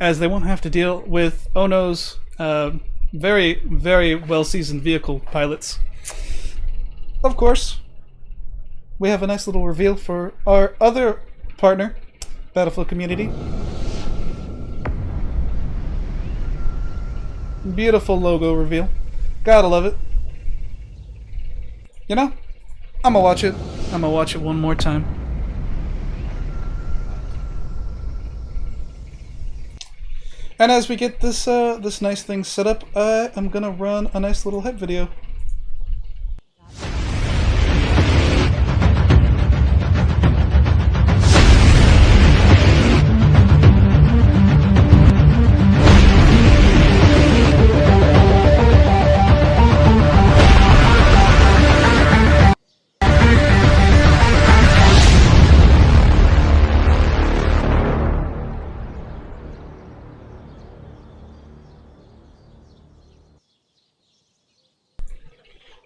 as they won't have to deal with OHNO's very, very well-seasoned vehicle pilots. Of course, we have a nice little reveal for our other partner, Battlefield Community. Beautiful logo reveal. Gotta love it. You know, I'm gonna watch it. I'm gonna watch it one more time. And as we get this this nice thing set up, I am gonna run a nice little hype video.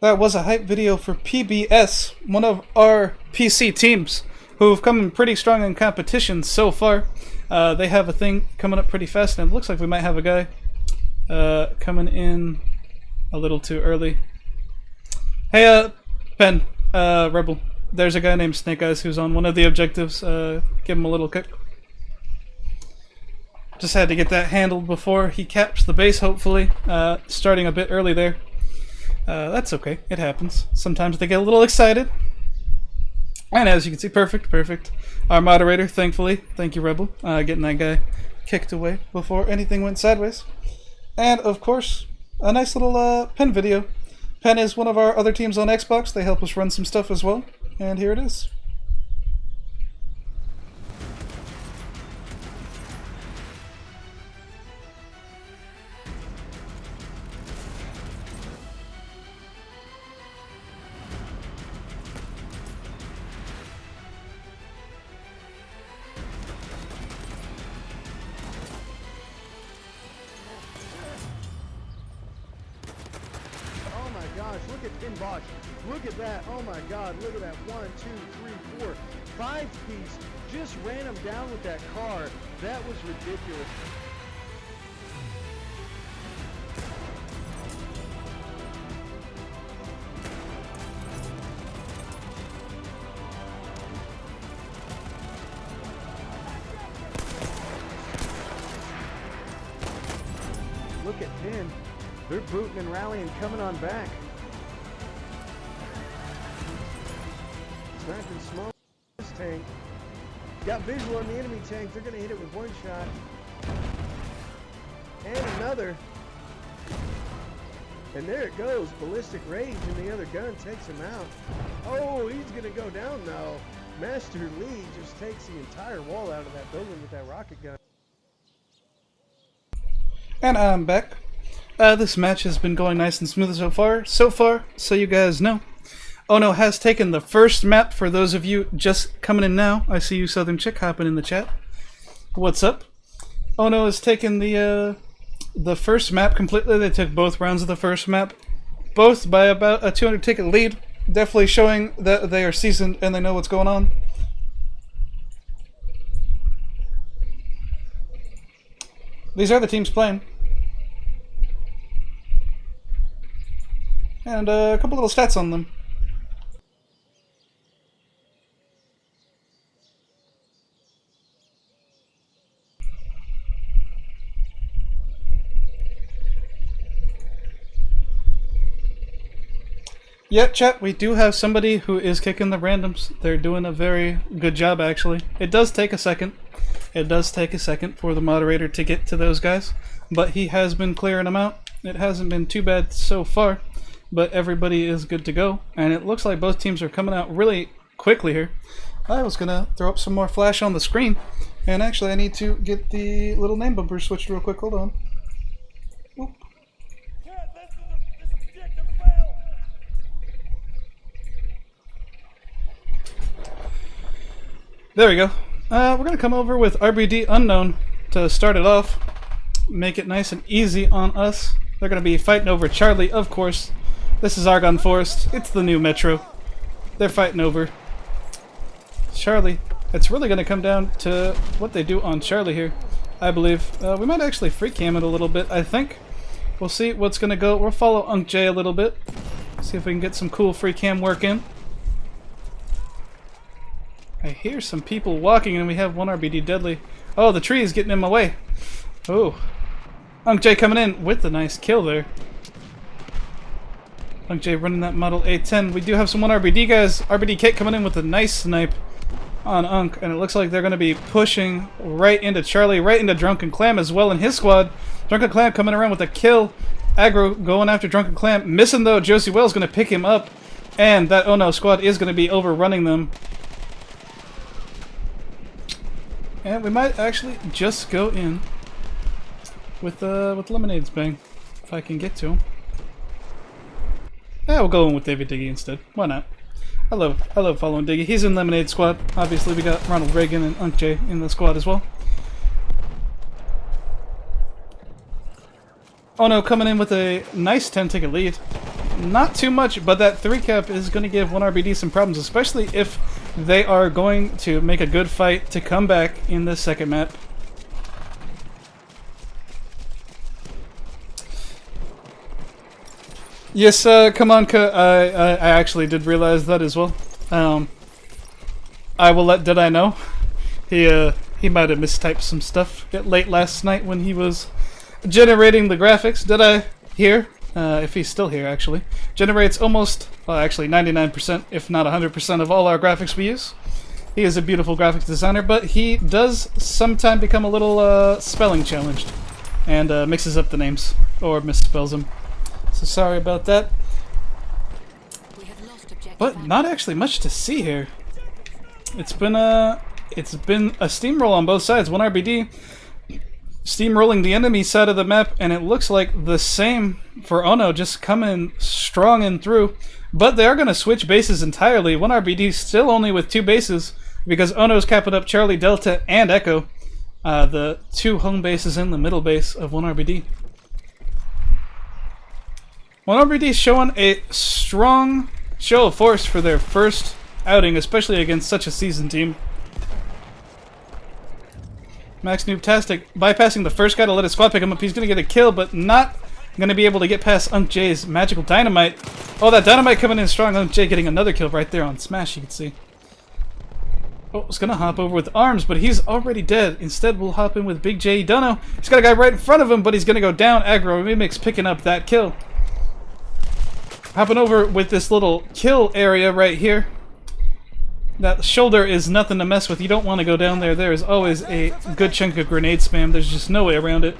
That was a hype video for PBS, one of our PC teams who've come in pretty strong in competition so far. They have a thing coming up pretty fast, and it looks like we might have a guy coming in a little too early. Hey, Ben, Rebel, there's a guy named Snake Eyes who's on one of the objectives. Give him a little kick. Just had to get that handled before he caps the base, hopefully. Starting a bit early there. That's okay. It happens. Sometimes they get a little excited. And as you can see, perfect. Our moderator, thankfully, thank you, Rebel, getting that guy kicked away before anything went sideways. And, of course, a nice little Pen video. Pen is one of our other teams on Xbox. They help us run some stuff as well. And here it is. gosh, look at Tin Bosch. Look at that. Oh my God, look at that. 1, 2, 3, 4, 5 piece. Just ran him down with that car. That was ridiculous. Look at 10. They're booting and rallying, coming on back. Sniping smoke. This tank. Got visual on the enemy tank. They're going to hit it with one shot. And another. And there it goes. Ballistic Rage, and the other gun takes him out. Oh, he's going to go down though. Master Lee just takes the entire wall out of that building with that rocket gun. And I'm back. This match has been going nice and smooth so far. So you guys know, OHNO has taken the first map. For those of you just coming in now, I see you Southern Chick hopping in the chat. What's up? OHNO has taken the first map completely. They took both rounds of the first map, both by about a 200 ticket lead. Definitely showing that they are seasoned and they know what's going on. These are the teams playing. And a couple little stats on them. Yeah, chat, we do have somebody who is kicking the randoms. They're doing a very good job, actually. It does take a second. It does take a second for the moderator to get to those guys, but he has been clearing them out. It hasn't been too bad so far, but everybody is good to go, and it looks like both teams are coming out really quickly here. I was gonna throw up some more flash on the screen, and actually I need to get the little name bumper switched real quick. Hold on. Whoop. There we go. We're going to come over with RBD Unknown to start it off. Make it nice and easy on us. They're going to be fighting over Charlie, of course. This is Argonne Forest. It's the new Metro. They're fighting over Charlie. It's really going to come down to what they do on Charlie here, I believe. We might actually free cam it a little bit, I think. We'll see what's going to go. We'll follow Unk J a little bit. See if we can get some cool free cam work in. I hear some people walking and we have one RBD deadly. Oh, the tree is getting in my way. Oh. Unk J coming in with a nice kill there. Unk J running that Model A10. We do have some one RBD guys. RBD Kit coming in with a nice snipe on Unk. And it looks like they're going to be pushing right into Charlie, right into Drunken Clam as well in his squad. Drunken Clam coming around with a kill. Aggro going after Drunken Clam. Missing though. Josie Wells going to pick him up. And that OHNO squad is going to be overrunning them. And we might actually just go in with Lemonade's Bang, if I can get to him. Yeah, we'll go in with David Diggy instead. Why not? I love following Diggy. He's in Lemonade squad. Obviously, we got Ronald Reagan and Unk J in the squad as well. OHNO coming in with a nice 10-ticket lead. Not too much, but that 3-cap is going to give 1RBD some problems, especially if they are going to make a good fight to come back in the second map. Yes, come on, I actually did realize that as well. I will let Did I know. He might have mistyped some stuff late last night when he was generating the graphics. Did I hear? If he's still here, actually. Generates almost, well, actually 99%, if not 100% of all our graphics we use. He is a beautiful graphics designer, but he does sometimes become a little spelling challenged and mixes up the names or misspells them. So sorry about that. But not actually much to see here. It's been a steamroll on both sides. 1RBD steamrolling the enemy side of the map, and it looks like the same for OHNO, just coming strong and through. But they are going to switch bases entirely. 1RBD still only with 2 bases because OHNO's capping up Charlie, Delta, and Echo. The 2 home bases in the middle base of 1RBD. OHNO showing a strong show of force for their first outing, especially against such a seasoned team. Max Noobtastic bypassing the first guy to let his squad pick him up. He's going to get a kill, but not going to be able to get past Unk J's magical dynamite. Oh, that dynamite coming in strong. Unk J getting another kill right there on Smash, you can see. Oh, it's going to hop over with arms, but he's already dead. Instead, we'll hop in with Big J. Don't know. He's got a guy right in front of him, but he's going to go down. Aggro Mimic's picking up that kill. Hopping over with this little kill area right here. That shoulder is nothing to mess with. You don't want to go down there. There is always a good chunk of grenade spam. There's just no way around it.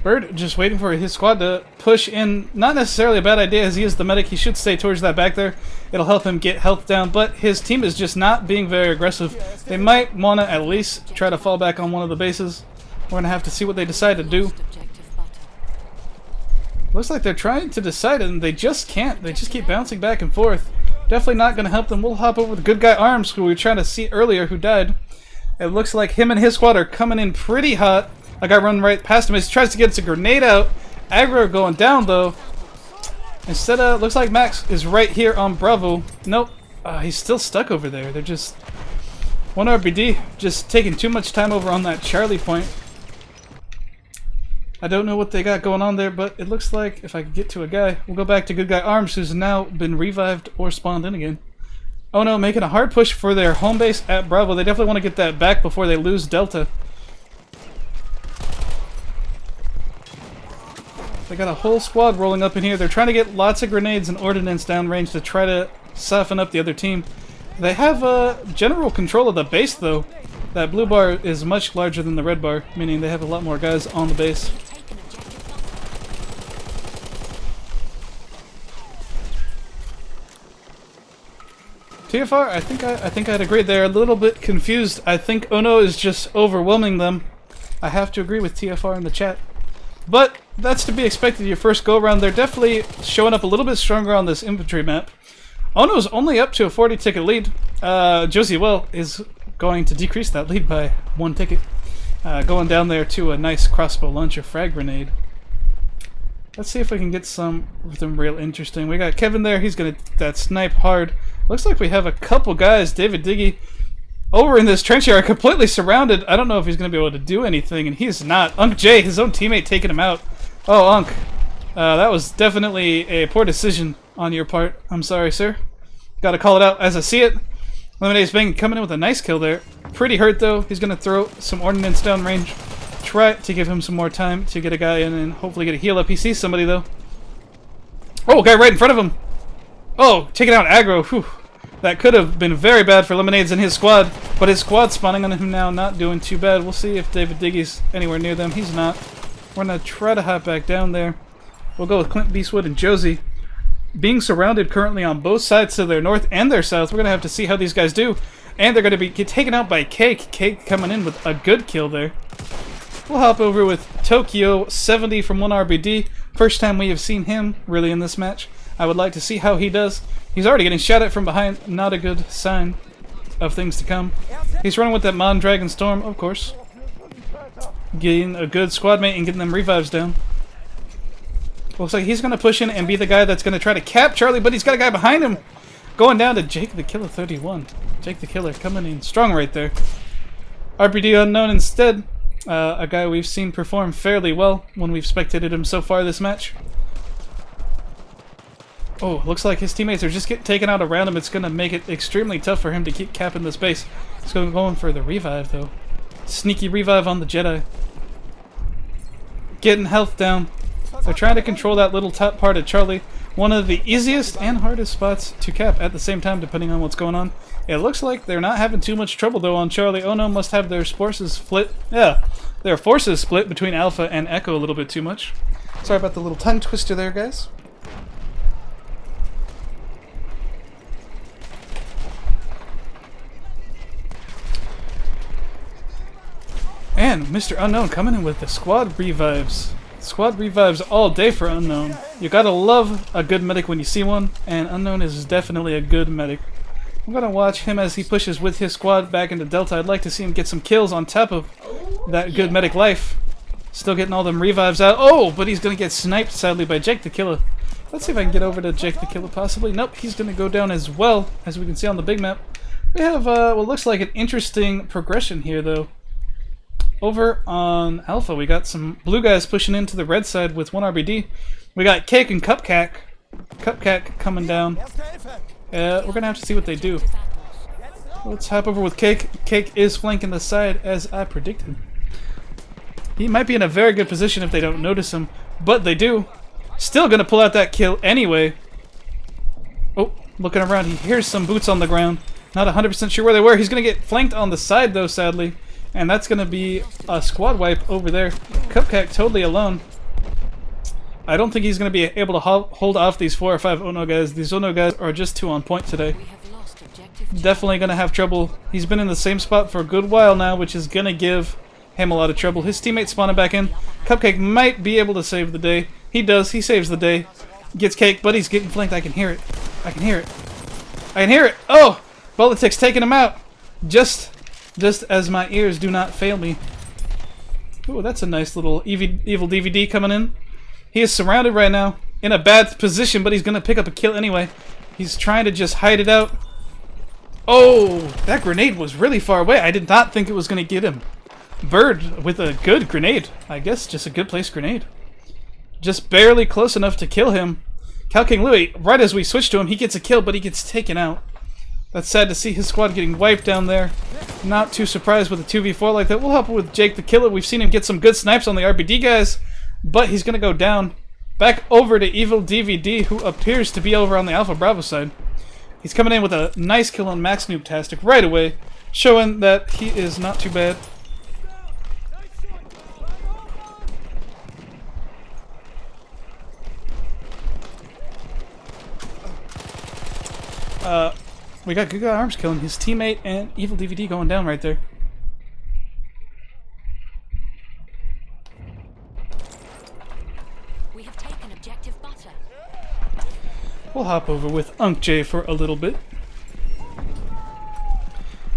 Bird just waiting for his squad to push in. Not necessarily a bad idea as he is the medic. He should stay towards that back there. It'll help him get health down, but his team is just not being very aggressive. They might want to at least try to fall back on one of the bases. We're going to have to see what they decide to do. Lost objective butter. Looks like they're trying to decide it and they just can't. They just keep bouncing back and forth. Definitely not going to help them. We'll hop over with Good Guy Arms, who we were trying to see earlier, who died. It looks like him and his squad are coming in pretty hot. A guy running right past him. He tries to get a grenade out. Aggro going down though. Instead, looks like Max is right here on Bravo. Nope, he's still stuck over there. They're just OHNO just taking too much time over on that Charlie point. I don't know what they got going on there, but it looks like if I can get to a guy, we'll go back to Good Guy Arms, who's now been revived or spawned in again. OHNO making a hard push for their home base at Bravo. They definitely want to get that back before they lose Delta. They got a whole squad rolling up in here. They're trying to get lots of grenades and ordnance downrange to try to soften up the other team. They have general control of the base, though. That blue bar is much larger than the red bar, meaning they have a lot more guys on the base. Taken objective butter. TFR, I think I'd agree. They're a little bit confused. I think OHNO is just overwhelming them. I have to agree with TFR in the chat. But that's to be expected your first go-around. They're definitely showing up a little bit stronger on this infantry map. OHNO's only up to a 40 ticket lead. Josie Well is going to decrease that lead by 1 ticket. Going down there to a nice crossbow launcher frag grenade. Let's see if we can get some of them real interesting. We got Kevin there. He's going to that snipe hard. Looks like we have a couple guys. David Diggy over in this trench area, completely surrounded. I don't know if he's going to be able to do anything, and he's not. Unk J, his own teammate, taking him out. Oh, Unk. That was definitely a poor decision on your part. I'm sorry, sir. Gotta call it out as I see it. Lemonade's Bang coming in with a nice kill there. Pretty hurt, though. He's going to throw some ordnance downrange. Try to give him some more time to get a guy in and hopefully get a heal up. He sees somebody, though. Oh, guy right in front of him. Oh, taking out Aggro. Whew. That could have been very bad for Lemonades and his squad, but his squad spawning on him now, not doing too bad. We'll see if David Diggy's anywhere near them. He's not. We're going to try to hop back down there. We'll go with Clint Beastwood and Josie. Being surrounded currently on both sides to their north and their south, we're going to have to see how these guys do. And they're going to be taken out by Cake. Cake coming in with a good kill there. We'll hop over with Tokyo 70 from OHNO. First time we have seen him really in this match. I would like to see how he does. He's already getting shot at from behind. Not a good sign of things to come. He's running with that Mondragon Storm, of course. Getting a good squad mate and getting them revives down. Looks like he's going to push in and be the guy that's going to try to cap Charlie, but he's got a guy behind him. Going down to Jake the Killer 31. Jake the Killer coming in strong right there. RPD Unknown instead. A guy we've seen perform fairly well when we've spectated him so far this match. Oh, looks like his teammates are just getting taken out around him. It's going to make it extremely tough for him to keep capping the space. He's going for the revive, though. Sneaky revive on the Jedi. Getting health down. They're trying to control that little top part of Charlie. One of the easiest and hardest spots to cap at the same time, depending on what's going on. It looks like they're not having too much trouble, though, on Charlie. OHNO must have their forces split. Yeah, their forces split between Alpha and Echo a little bit too much. Sorry about the little tongue twister there, guys. And Mr. Unknown coming in with the squad revives. Squad revives all day for Unknown. You gotta love a good medic when you see one, and Unknown is definitely a good medic. I'm gonna watch him as he pushes with his squad back into Delta. I'd like to see him get some kills on top of that good medic life. Still getting all them revives out. Oh, but he's gonna get sniped sadly by Jake the Killer. Let's see if I can get over to Jake the Killer possibly. Nope, he's gonna go down as well, as we can see on the big map. We have what looks like an interesting progression here though. Over on Alpha, we got some blue guys pushing into the red side with 1 RBD. We got Cake and Cupcack. Cupcack coming down. We're gonna have to see what they do. Let's hop over with Cake. Cake is flanking the side as I predicted. He might be in a very good position if they don't notice him, but they do. Still gonna pull out that kill anyway. Oh, looking around, he hears some boots on the ground. Not 100% sure where they were. He's gonna get flanked on the side though, sadly. And that's gonna be a squad wipe over there. Cupcake totally alone. I don't think he's gonna be able to hold off these 4 or 5 OHNO guys. These OHNO guys are just too on point today. We have lost objective. Definitely gonna have trouble. He's been in the same spot for a good while now, which is gonna give him a lot of trouble. His teammates spawning back in. Cupcake might be able to save the day. He does. He saves the day. Gets Cake, but he's getting flanked. I can hear it. I can hear it. I can hear it. Oh! Politics taking him out. Just as my ears do not fail me. Oh, that's a nice little evil DVD coming in. He is surrounded right now. In a bad position, but he's going to pick up a kill anyway. He's trying to just hide it out. Oh! That grenade was really far away. I did not think it was going to get him. Bird with a good grenade. I guess just a good placed grenade. Just barely close enough to kill him. Cal King Louis, right as we switch to him, he gets a kill, but he gets taken out. That's sad to see his squad getting wiped down there. Not too surprised with a 2v4 like that. We'll help with Jake the Killer. We've seen him get some good snipes on the RBD guys, but he's going to go down. Back over to Evil DVD, who appears to be over on the Alpha Bravo side. He's coming in with a nice kill on Max Noobtastic right away, showing that he is not too bad. We got Good Guy Arms killing his teammate and Evil DVD going down right there. We have taken objective butter. We'll hop over with Unc J for a little bit.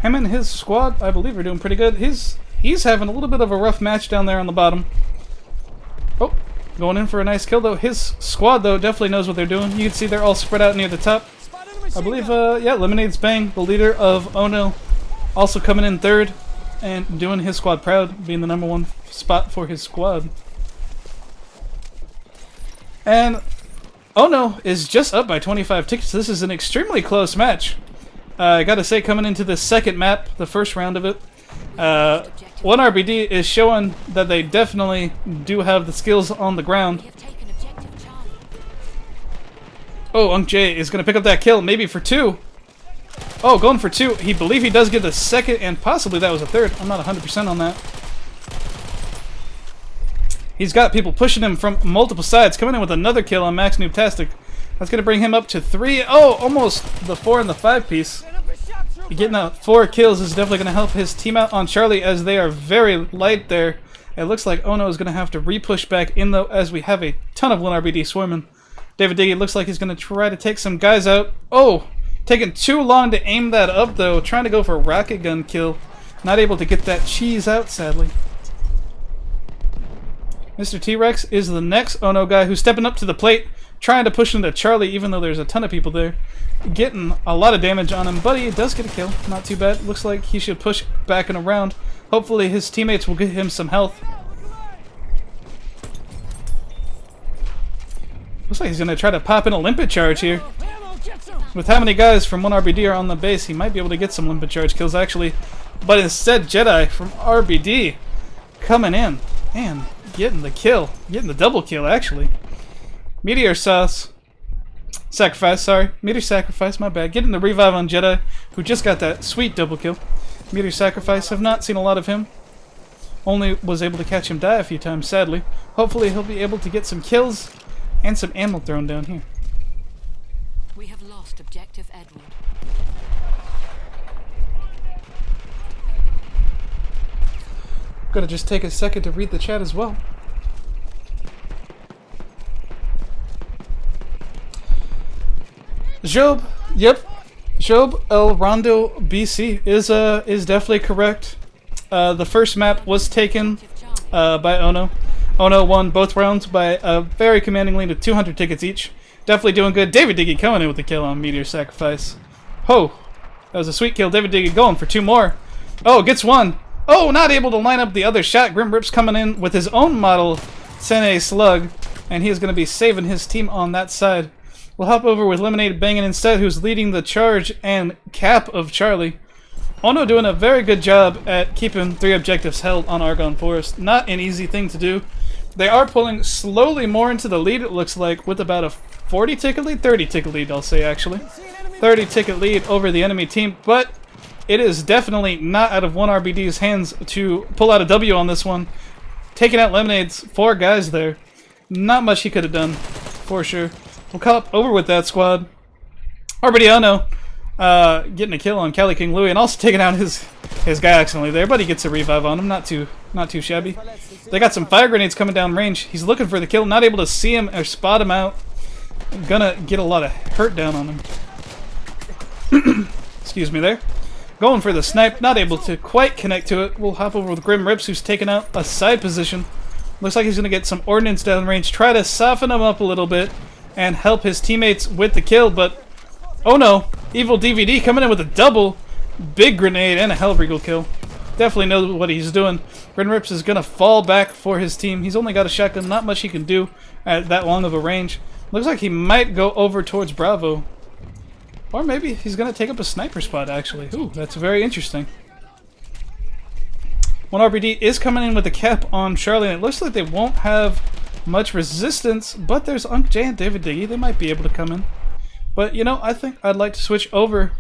Him and his squad, I believe, are doing pretty good. He's having a little bit of a rough match down there on the bottom. Oh, going in for a nice kill though. His squad though definitely knows what they're doing. You can see they're all spread out near the top. I believe, yeah, Lemonade's Bang, the leader of OHNO, also coming in third and doing his squad proud, being the #1 spot for his squad. And OHNO is just up by 25 tickets. This is an extremely close match. I gotta say, coming into the second map, the first round of it, 1 RBD is showing that they definitely do have the skills on the ground. We have taken objective Charlie. Oh, Unc J is going to pick up that kill, maybe for 2. Oh, going for 2. He believe he does get the second, and possibly that was a third. I'm not 100% on that. He's got people pushing him from multiple sides, coming in with another kill on Max Noobtastic. That's going to bring him up to 3. Oh, almost the 4 and the 5 piece. Getting out 4 kills is definitely going to help his team out on Charlie, as they are very light there. It looks like OHNO is going to have to re-push back in, though, as we have a ton of 1 RBD swimming. David Diggy looks like he's going to try to take some guys out. Oh, taking too long to aim that up, though. Trying to go for a rocket gun kill. Not able to get that cheese out, sadly. Mr. T-Rex is the next OHNO guy who's stepping up to the plate, trying to push into Charlie, even though there's a ton of people there. Getting a lot of damage on him, but he does get a kill. Not too bad. Looks like he should push back and around. Hopefully his teammates will get him some health. Looks like he's going to try to pop in a limpet charge here. With how many guys from 1 RBD are on the base, he might be able to get some limpet charge kills, actually. But instead, Jedi from RBD coming in and getting the kill. Getting the double kill, actually. Meteor Sauce. Sacrifice, sorry. Meteor Sacrifice, my bad. Getting the revive on Jedi, who just got that sweet double kill. Meteor Sacrifice, have not seen a lot of him. Only was able to catch him die a few times, sadly. Hopefully he'll be able to get some kills and some ammo thrown down here. We have lost objective Edward. Gonna just take a second to read the chat as well. Job, yep. Job El Rondo BC is definitely correct. The first map was taken by Ono. Ono won both rounds by a very commanding lead of 200 tickets each. Definitely doing good. David Diggy coming in with the kill on Meteor Sacrifice. Ho! That was a sweet kill. David Diggy going for 2 more. Oh, gets 1. Oh, not able to line up the other shot. Grim Rip's coming in with his own model Sene Slug, and he is going to be saving his team on that side. We'll hop over with Lemonade Bangin' instead, who's leading the charge and cap of Charlie. Ono doing a very good job at keeping 3 objectives held on Argonne Forest. Not an easy thing to do. They are pulling slowly more into the lead, it looks like, with about a 40 ticket lead? 30 ticket lead, I'll say, actually. 30 ticket lead over the enemy team, but it is definitely not out of 1RBD's hands to pull out a W on this one. Taking out Lemonade's 4 guys there. Not much he could have done, for sure. We'll come over with that squad. RBD Ono getting a kill on Cali King Louie and also taking out his guy accidentally there, but he gets a revive on him. Not too shabby. They got some fire grenades coming down range. He's looking for the kill, not able to see him or spot him out. Gonna get a lot of hurt down on him. Excuse me there. Going for the snipe, not able to quite connect to it. We'll hop over with Grim Rips, who's taking out a side position. Looks like he's gonna get some ordnance down range, try to soften him up a little bit and help his teammates with the kill, but oh no, Evil DVD coming in with a double big grenade and a Hellregal kill. Definitely knows what he's doing. Grim Rips is gonna fall back for his team. He's only got a shotgun, not much he can do at that long of a range. Looks like he might go over towards Bravo. Or maybe he's going to take up a sniper spot, actually. Ooh, that's very interesting. 1RBD is coming in with a cap on Charlie, and it looks like they won't have much resistance, but there's Unc J and David Diggy. They might be able to come in. But, you know, I think I'd like to switch over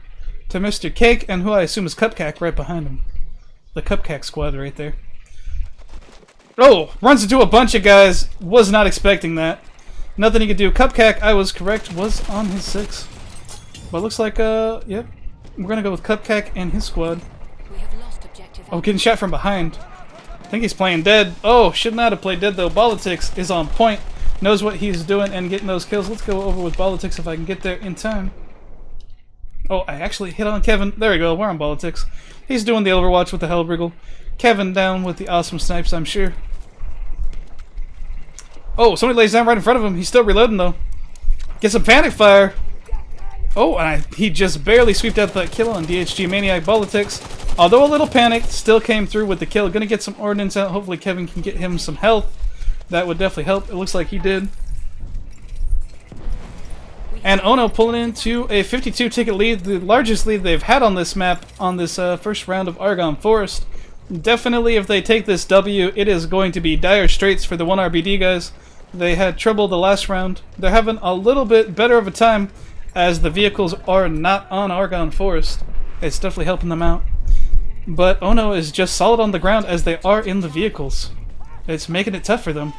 to Mr. Cake, and who I assume is Cupcake right behind him. The Cupcake squad right there. Oh, runs into a bunch of guys. Was not expecting that. Nothing he could do. Cupcake, I was correct, was on his 6. But looks like, yep. We're gonna go with Cupcake and his squad. We have lost objective. Oh, getting shot from behind. I think he's playing dead. Oh, should not have played dead though. Politics is on point. Knows what he's doing and getting those kills. Let's go over with Politics if I can get there in time. Oh, I actually hit on Kevin. There we go. We're on Politics. He's doing the Overwatch with the Hellbriggle. Kevin down with the awesome snipes, I'm sure. Oh, somebody lays down right in front of him. He's still reloading, though. Get some panic fire. Oh, and he just barely sweeped out that kill on DHG Maniac Politics. Although a little panicked, still came through with the kill. Gonna get some ordnance out. Hopefully Kevin can get him some health. That would definitely help. It looks like he did. And Ono pulling into a 52 ticket lead. The largest lead they've had on this map on this first round of Argonne Forest. Definitely, if they take this W, it is going to be dire straits for the 1RBD guys. They had trouble the last round. They're having a little bit better of a time as the vehicles are not on Argonne Forest. It's definitely helping them out. But Ono is just solid on the ground as they are in the vehicles. It's making it tough for them.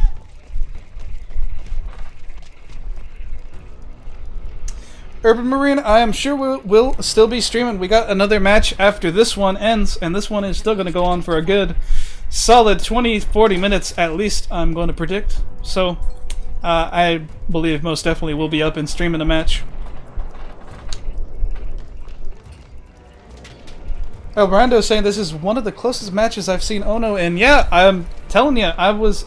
Urban Marine, I am sure we'll still be streaming. We got another match after this one ends, and this one is still going to go on for a good solid 20-40 minutes at least, I'm going to predict. So I believe most definitely we'll be up and streaming a match. Oh, Brando saying this is one of the closest matches I've seen Ono in. Yeah, I'm telling you, I was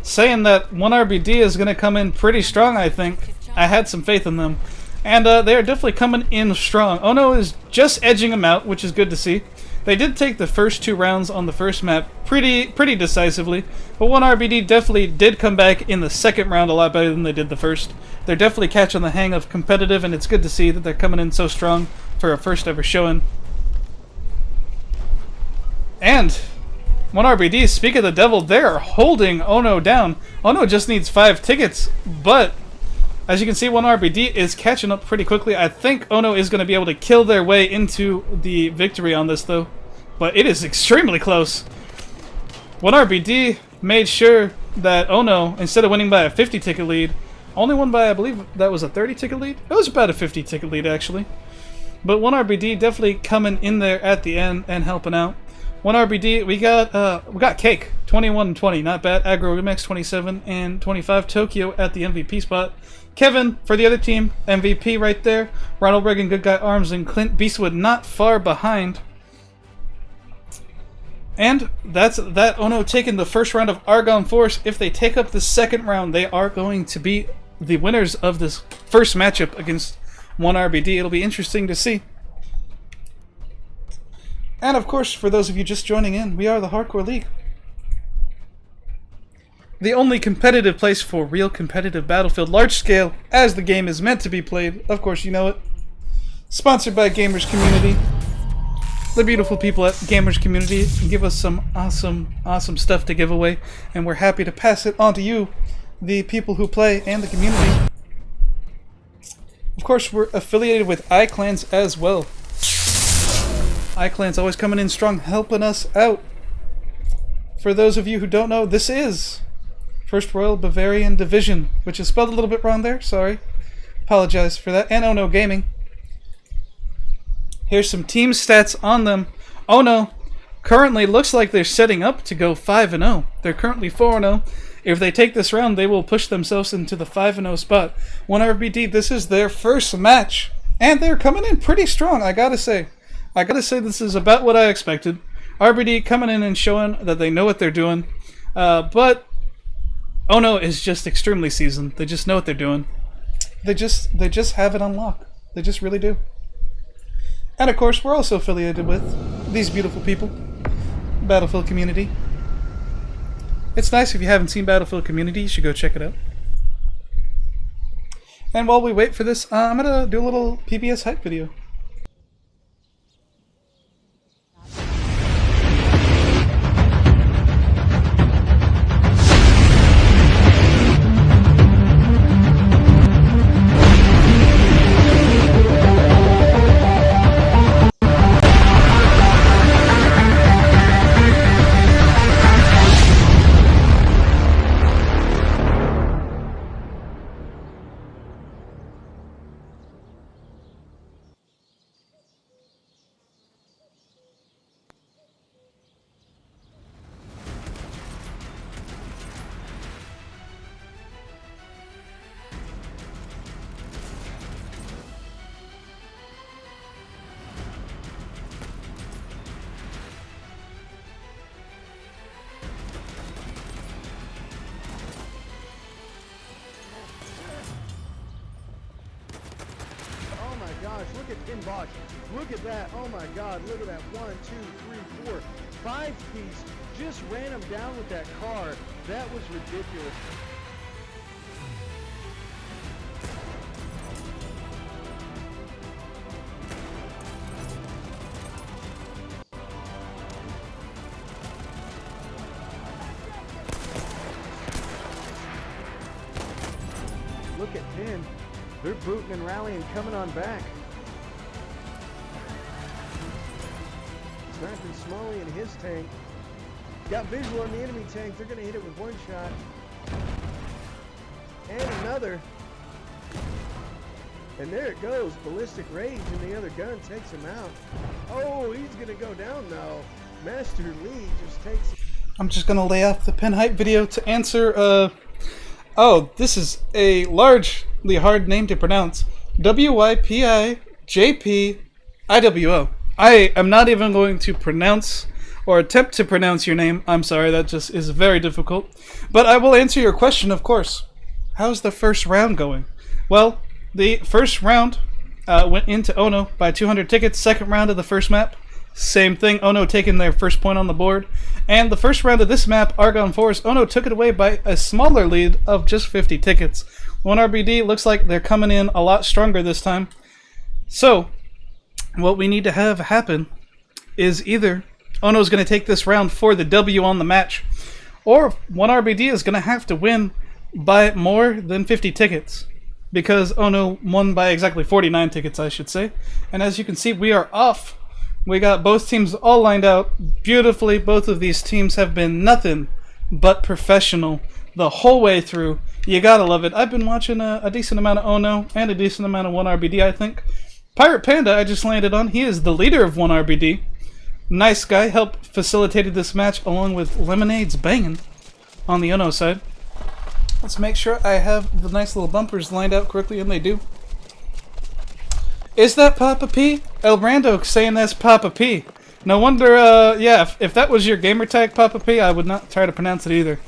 saying that 1RBD is going to come in pretty strong, I think. I had some faith in them. And they are definitely coming in strong. Ono is just edging them out, which is good to see. They did take the first 2 rounds on the first map pretty decisively, but 1RBD definitely did come back in the second round a lot better than they did the first. They're definitely catching the hang of competitive, and it's good to see that they're coming in so strong for a first ever showing. And 1RBD, speak of the devil, they're holding Ono down. Ono just needs 5 tickets, but as you can see, 1RBD is catching up pretty quickly. I think Ono is going to be able to kill their way into the victory on this, though. But it is extremely close. 1RBD made sure that Ono, instead of winning by a 50-ticket lead, only won by, I believe, that was a 30-ticket lead? It was about a 50-ticket lead, actually. But 1RBD definitely coming in there at the end and helping out. One RBD, we got Cake, 21 and 20, not bad. Aggro Remix, 27 and 25. Tokyo at the MVP spot. Kevin for the other team, MVP right there. Ronald Reagan, Good Guy Arms, and Clint Beastwood not far behind. And that's that. OHNO taking the first round of Argon Force. If they take up the second round, they are going to be the winners of this first matchup against 1RBD. It'll be interesting to see. And of course, for those of you just joining in, we are the Hardcore League. The only competitive place for real competitive Battlefield large scale, as the game is meant to be played. Of course, you know it. Sponsored by Gamers Community. The beautiful people at Gamers Community give us some awesome stuff to give away, and we're happy to pass it on to you, the people who play, and the community. Of course, we're affiliated with iClans as well. iClans always coming in strong, helping us out. For those of you who don't know, this is First Royal Bavarian Division, which is spelled a little bit wrong there, sorry. Apologize for that. And OHNO Gaming. Here's some team stats on them. OHNO currently looks like they're setting up to go 5-0. They're currently 4-0. If they take this round, they will push themselves into the 5-0 spot. 1RBD, this is their first match, and they're coming in pretty strong, I gotta say. This is about what I expected. RBD coming in and showing that they know what they're doing. But OHNO is just extremely seasoned. They just know what they're doing. They just have it on lock. They just really do. And of course, we're also affiliated with these beautiful people, Battlefield Community. It's nice. If you haven't seen Battlefield Community, you should go check it out. And while we wait for this, I'm gonna do a little PBS hype video. Look at Tim Bosch. Look at that. Oh my God. Look at that. 1, 2, 3, 4, 5 piece. Just ran him down with that car. That was ridiculous. Look at 10. They're booting and rallying, coming on back. Sniping Smalley in his tank. Got visual on the enemy tank. They're going to hit it with one shot. And another. And there it goes. Ballistic Rage, and the other gun takes him out. Oh, he's going to go down now. Master Lee just takes... I'm just going to lay off the pin hype video to answer, oh, this is a largely hard name to pronounce. WYPIJPIWO. I am not even going to pronounce or attempt to pronounce your name. I'm sorry, that just is very difficult. But I will answer your question, of course. How's the first round going? Well, the first round went into OHNO by 200 tickets. Second round of the first map, same thing. OHNO taking their first point on the board. And the first round of this map, Argon Force, OHNO took it away by a smaller lead of just 50 tickets. 1RBD looks like they're coming in a lot stronger this time. So, what we need to have happen is either OHNO is going to take this round for the W on the match, or 1RBD is going to have to win by more than 50 tickets, because OHNO won by exactly 49 tickets, I should say. And as you can see, we are off. We got both teams all lined out beautifully. Both of these teams have been nothing but professional the whole way through. You gotta love it. I've been watching a decent amount of OHNO and a decent amount of 1RBD, I think. Pirate Panda, I just landed on. He is the leader of 1RBD. Nice guy, helped facilitated this match along with Lemonade's banging on the OHNO side. Let's make sure I have the nice little bumpers lined out correctly, and they do. Is that Papa P? El Brando saying that's Papa P. No wonder, yeah, if that was your gamer tag, Papa P, I would not try to pronounce it either.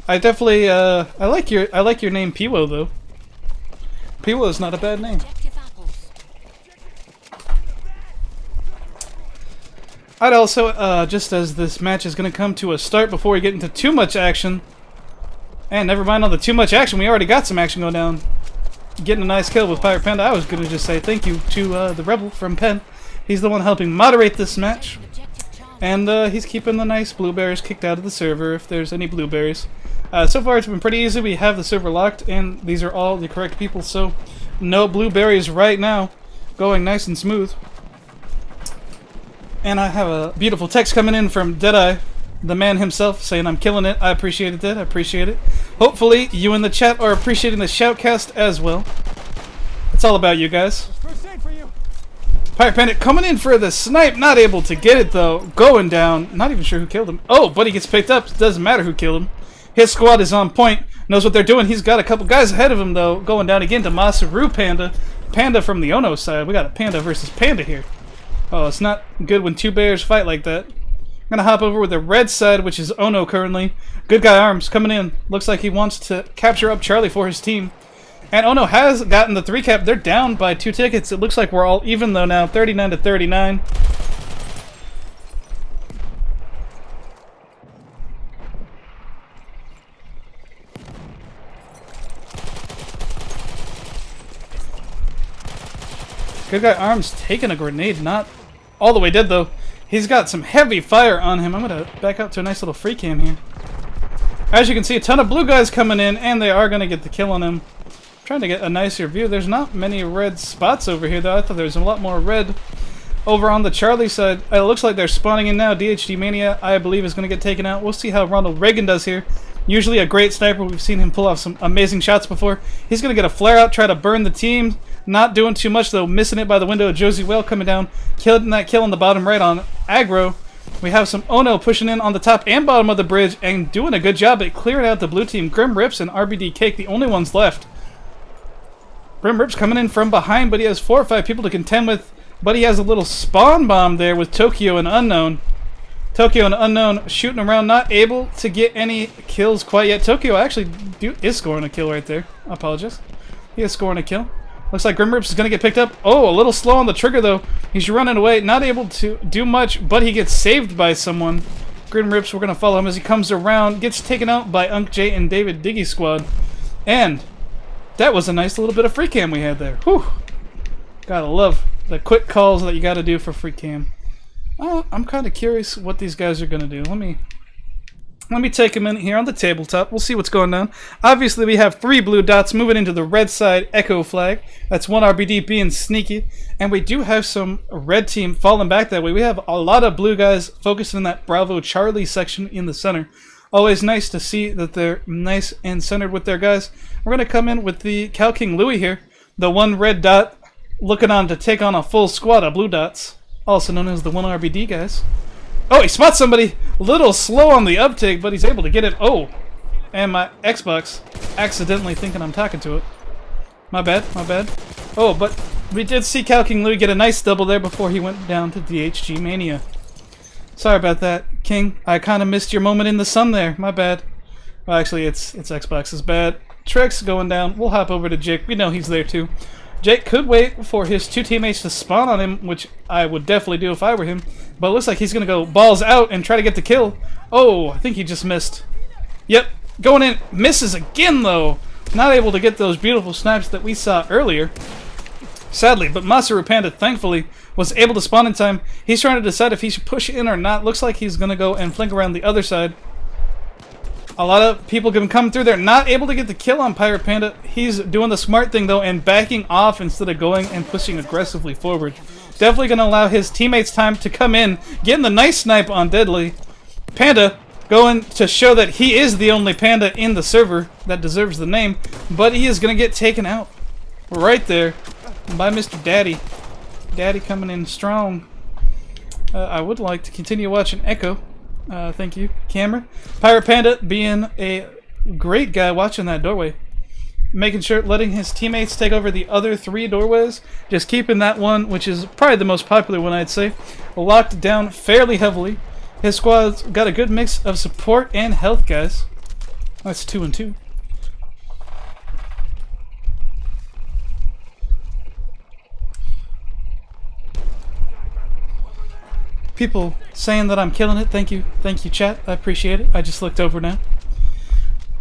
I definitely, I like your name Piwo, though. Piwo is not a bad name. I'd also, just as this match is going to come to a start before we get into too much action, and never mind all the too much action, we already got some action going down. Getting a nice kill with Pirate Panda. I was going to just say thank you to the Rebel from Penn. He's the one helping moderate this match. And he's keeping the nice blueberries kicked out of the server if there's any blueberries. So far it's been pretty easy. We have the server locked and these are all the correct people. So no blueberries right now. Going nice and smooth. And I have a beautiful text coming in from Deadeye, the man himself, saying I'm killing it. I appreciate it, Dead. I appreciate it. Hopefully you in the chat are appreciating the shoutcast as well. It's all about you guys. Pirate Panda coming in for the snipe, not able to get it though. Going down, not even sure who killed him. Oh, but he gets picked up. Doesn't matter who killed him. His squad is on point, knows what they're doing. He's got a couple guys ahead of him though. Going down again to Masaru Panda. Panda from the OHNO side. We got a Panda versus Panda here. Oh, it's not good when two bears fight like that. I'm gonna hop over with the red side, which is OHNO currently. Good guy Arms coming in. Looks like he wants to capture up Charlie for his team. And OHNO has gotten the 3 cap. They're down by 2 tickets. It looks like we're all even though now, 39 to 39. Good guy Arms taking a grenade, not all the way dead though. He's got some heavy fire on him. I'm gonna back up to a nice little free cam here. As you can see, a ton of blue guys coming in, and they are gonna get the kill on him. Trying to get a nicer view. There's not many red spots over here though. I thought there was a lot more red over on the Charlie side. It looks like they're spawning in now. DHD Mania, I believe, is going to get taken out. We'll see how Ronald Reagan does here. Usually a great sniper. We've seen him pull off some amazing shots before. He's going to get a flare out, try to burn the team. Not doing too much though. Missing it by the window. Josie Whale coming down. Killing that kill on the bottom right on aggro. We have some OHNO pushing in on the top and bottom of the bridge and doing a good job at clearing out the blue team. Grim Rips and RBD Cake, the only ones left. Grim Rips coming in from behind, but he has 4 or 5 people to contend with. But he has a little spawn bomb there with Tokyo and Unknown. Tokyo and Unknown shooting around, not able to get any kills quite yet. Tokyo actually is scoring a kill right there. I apologize. He is scoring a kill. Looks like Grim Rips is going to get picked up. Oh, a little slow on the trigger though. He's running away, not able to do much, but he gets saved by someone. Grim Rips, we're going to follow him as he comes around. Gets taken out by Unk J and David Diggy squad. And that was a nice little bit of free cam we had there. Whew. Gotta love the quick calls that you gotta do for free cam. I'm kind of curious what these guys are gonna do. Let me take a minute here on the tabletop. We'll see what's going on. Obviously, we have 3 blue dots moving into the red side Echo flag. That's 1 RBD being sneaky. And we do have some red team falling back that way. We have a lot of blue guys focused in that Bravo Charlie section in the center. Always nice to see that they're nice and centered with their guys. We're going to come in with the Cal King Louie here. The 1 red dot looking on to take on a full squad of blue dots. Also known as the 1 RBD guys. Oh, he spots somebody. A little slow on the uptake, but he's able to get it. Oh, and my Xbox accidentally thinking I'm talking to it. My bad, my bad. Oh, but we did see Cal King Louie get a nice double there before he went down to DHG Mania. Sorry about that, King. I kind of missed your moment in the sun there. My bad. Well, actually, it's Xbox's bad. Trex going down. We'll hop over to Jake. We know he's there too. Jake could wait for his 2 teammates to spawn on him, which I would definitely do if I were him. But it looks like he's going to go balls out and try to get the kill. Oh, I think he just missed. Yep, going in. Misses again, though. Not able to get those beautiful snipes that we saw earlier. Sadly, but Masaru Panda, thankfully, was able to spawn in time. He's trying to decide if he should push in or not. Looks like he's going to go and flank around the other side. A lot of people can come through there. Not able to get the kill on Pirate Panda. He's doing the smart thing, though, and backing off instead of going and pushing aggressively forward. Definitely going to allow his teammates time to come in, getting the nice snipe on Deadly. Panda going to show that he is the only Panda in the server that deserves the name, but he is going to get taken out right there by Mr. Daddy. Daddy coming in strong. I would like to continue watching Echo. Thank you, camera. Pirate Panda being a great guy watching that doorway. Making sure, letting his teammates take over the other 3 doorways. Just keeping that one, which is probably the most popular one, I'd say, locked down fairly heavily. His squad's got a good mix of support and health, guys. That's 2 and 2. People saying that I'm killing it. Thank you, chat. I appreciate it. I just looked over now.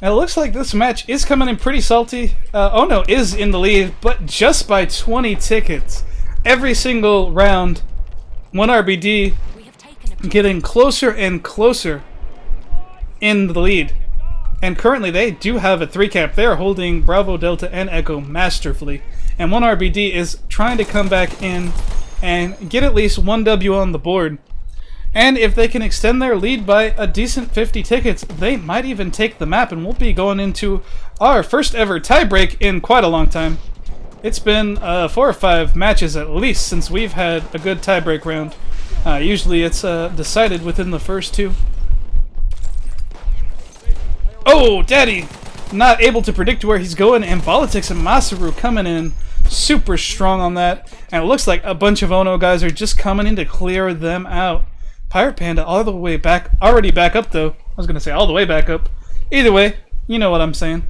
It looks like this match is coming in pretty salty. OHNO is in the lead, but just by 20 tickets. Every single round, 1RBD getting closer and closer in the lead. And currently they do have a 3-cap. They are holding Bravo, Delta, and Echo masterfully. And 1RBD is trying to come back in and get at least 1 W on the board. And if they can extend their lead by a decent 50 tickets, they might even take the map, and we'll be going into our first ever tiebreak in quite a long time. It's been 4 or 5 matches at least since we've had a good tiebreak round. Usually it's decided within the first 2. Oh, Daddy! Not able to predict where he's going, and Politics and Masaru coming in super strong on that. And it looks like a bunch of OHNO guys are just coming in to clear them out. Pirate Panda all the way back, already back up though. I was going to say all the way back up. Either way, you know what I'm saying.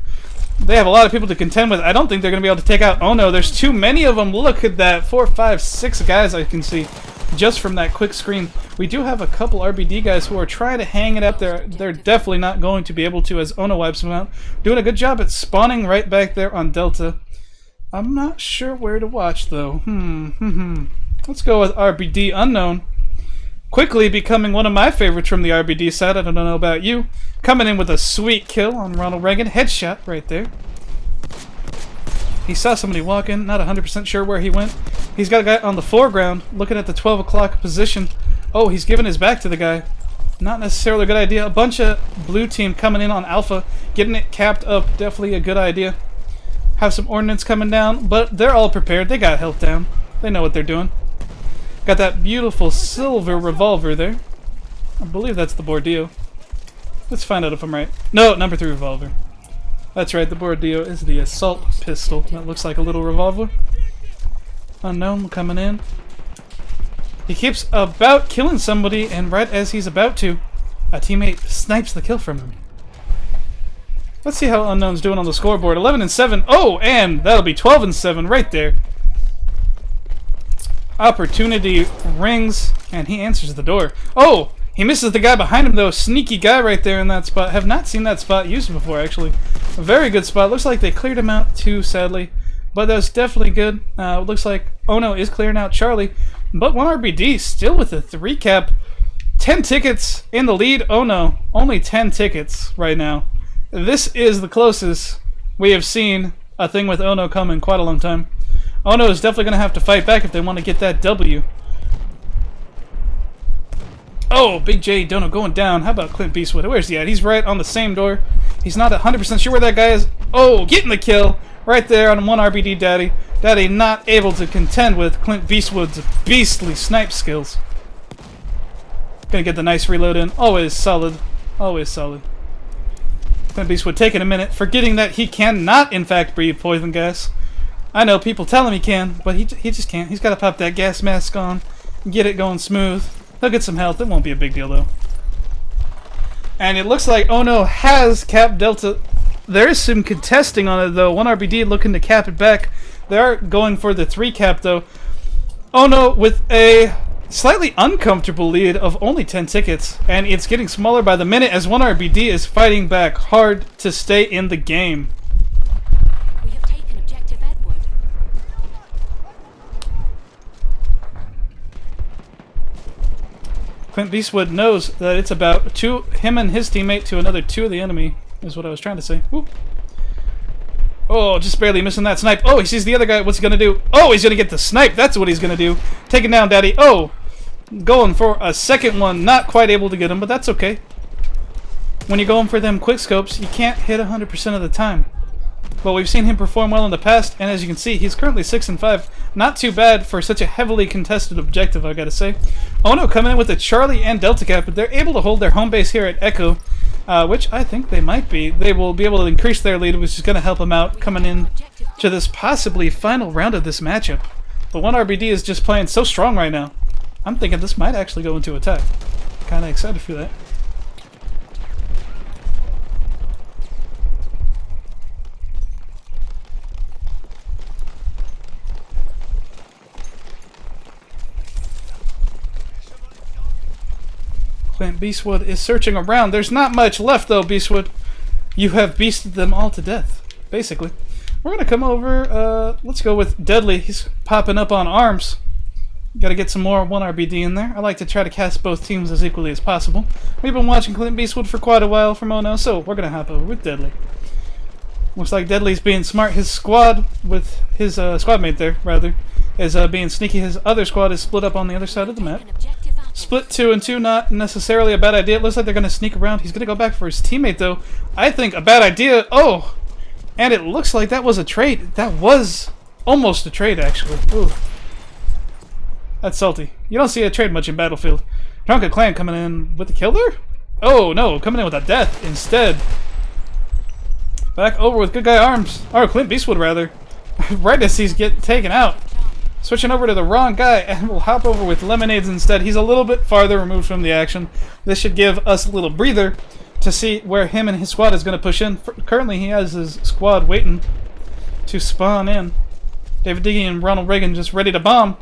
They have a lot of people to contend with. I don't think they're going to be able to take out OHNO. There's too many of them. Look at that. 4, 5, 6 guys I can see just from that quick screen. We do have a couple RBD guys who are trying to hang it up there. They're definitely not going to be able to as OHNO wipes them out. Doing a good job at spawning right back there on Delta. I'm not sure where to watch though. Let's go with RBD Unknown. Quickly becoming one of my favorites from the RBD side. I don't know about you. Coming in with a sweet kill on Ronald Reagan. Headshot right there. He saw somebody walking. Not 100% sure where he went. He's got a guy on the foreground looking at the 12 o'clock position. Oh, he's giving his back to the guy. Not necessarily a good idea. A bunch of blue team coming in on Alpha. Getting it capped up. Definitely a good idea. Have some ordnance coming down. But they're all prepared. They got health down. They know what they're doing. Got that beautiful silver revolver there. I believe that's the Bordillo. Let's find out if I'm right. No, number 3 revolver. That's right, the Bordillo is the assault pistol. That looks like a little revolver. Unknown coming in. He keeps about killing somebody, and right as he's about to, a teammate snipes the kill from him. Let's see how Unknown's doing on the scoreboard. 11 and 7. Oh, and that'll be 12 and 7 right there. Opportunity rings, and he answers the door. Oh, he misses the guy behind him, though. Sneaky guy right there in that spot. Have not seen that spot used before, actually. A very good spot. Looks like they cleared him out, too, sadly. But that was definitely good. Looks like OHNO is clearing out Charlie. But 1RBD still with a 3-cap. 10 tickets in the lead. OHNO, only 10 tickets right now. This is the closest we have seen a thing with OHNO come in quite a long time. OHNO is definitely going to have to fight back if they want to get that W. Oh, Big J Dono going down. How about Clint Beastwood? Where's he at? He's right on the same door. He's not 100% sure where that guy is. Oh, getting the kill right there on 1RBD Daddy. Daddy not able to contend with Clint Beastwood's beastly snipe skills. Gonna get the nice reload in. Always solid. Always solid. Clint Beastwood taking a minute, forgetting that he cannot, in fact, breathe poison gas. I know people tell him he can, but he just can't. He's got to pop that gas mask on, get it going smooth. He'll get some health. It won't be a big deal, though. And it looks like OHNO has capped Delta. There is some contesting on it, though. 1RBD looking to cap it back. They are going for the 3-cap, though. OHNO with a slightly uncomfortable lead of only 10 tickets, and it's getting smaller by the minute as 1RBD is fighting back hard to stay in the game. Clint Beastwood knows that it's about him and his teammate to another 2 of the enemy, is what I was trying to say. Whoop. Oh, just barely missing that snipe. Oh, he sees the other guy. What's he going to do? Oh, he's going to get the snipe. That's what he's going to do. Taking down Daddy. Oh, going for a second one. Not quite able to get him, but that's okay. When you're going for them quick scopes, you can't hit 100% of the time. But we've seen him perform well in the past, and as you can see, he's currently 6-5. Not too bad for such a heavily contested objective, I gotta say. OHNO coming in with a Charlie and Delta Cap, but they're able to hold their home base here at Echo, which I think they might be. They will be able to increase their lead, which is going to help them out coming in to this possibly final round of this matchup. The 1RBD is just playing so strong right now. I'm thinking this might actually go into attack. Kind of excited for that. Clint Beastwood is searching around. There's not much left though, Beastwood. You have beasted them all to death, basically. We're gonna come over, let's go with Deadly. He's popping up on arms. Gotta get some more 1RBD in there. I like to try to cast both teams as equally as possible. We've been watching Clint Beastwood for quite a while from OHNO, so we're gonna hop over with Deadly. Looks like Deadly's being smart. His squad, with his squad mate there, rather, is being sneaky. His other squad is split up on the other side of the map. Split 2 and 2, not necessarily a bad idea. It looks like they're going to sneak around. He's going to go back for his teammate, though. I think a bad idea. Oh! And it looks like that was a trade. That was almost a trade, actually. Ooh. That's salty. You don't see a trade much in Battlefield. Drunken Clan coming in with the kill there? Oh, no. Coming in with a death instead. Back over with Good Guy Arms. Or Clint Beastwood, rather. Right as he's getting taken out. Switching over to the wrong guy, and we'll hop over with Lemonades instead. He's a little bit farther removed from the action. This should give us a little breather to see where him and his squad is going to push in. Currently, he has his squad waiting to spawn in. David Diggy and Ronald Reagan just ready to bomb.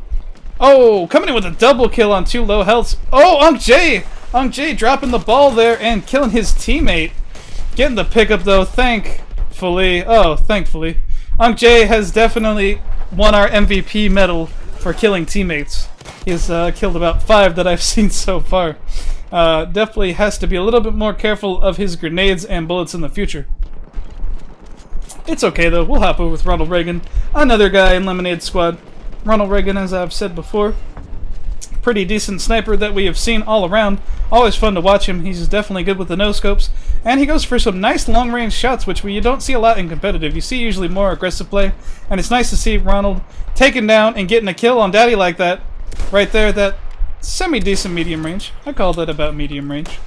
Oh, coming in with a double kill on 2 low healths. Oh, Unk J! Unk J dropping the ball there and killing his teammate. Getting the pickup, though, thankfully. Oh, thankfully. Unk J has definitely won our MVP medal for killing teammates. He's killed about 5 that I've seen so far. Definitely has to be a little bit more careful of his grenades and bullets in the future. It's okay though, we'll hop over with Ronald Reagan, another guy in Lemonade Squad. Ronald Reagan, as I've said before, pretty decent sniper that we have seen all around. Always fun to watch him. He's definitely good with the no-scopes. And he goes for some nice long-range shots, which you don't see a lot in competitive. You see usually more aggressive play. And it's nice to see Ronald taking down and getting a kill on Daddy like that. Right there, that semi-decent medium range. I call that about medium range.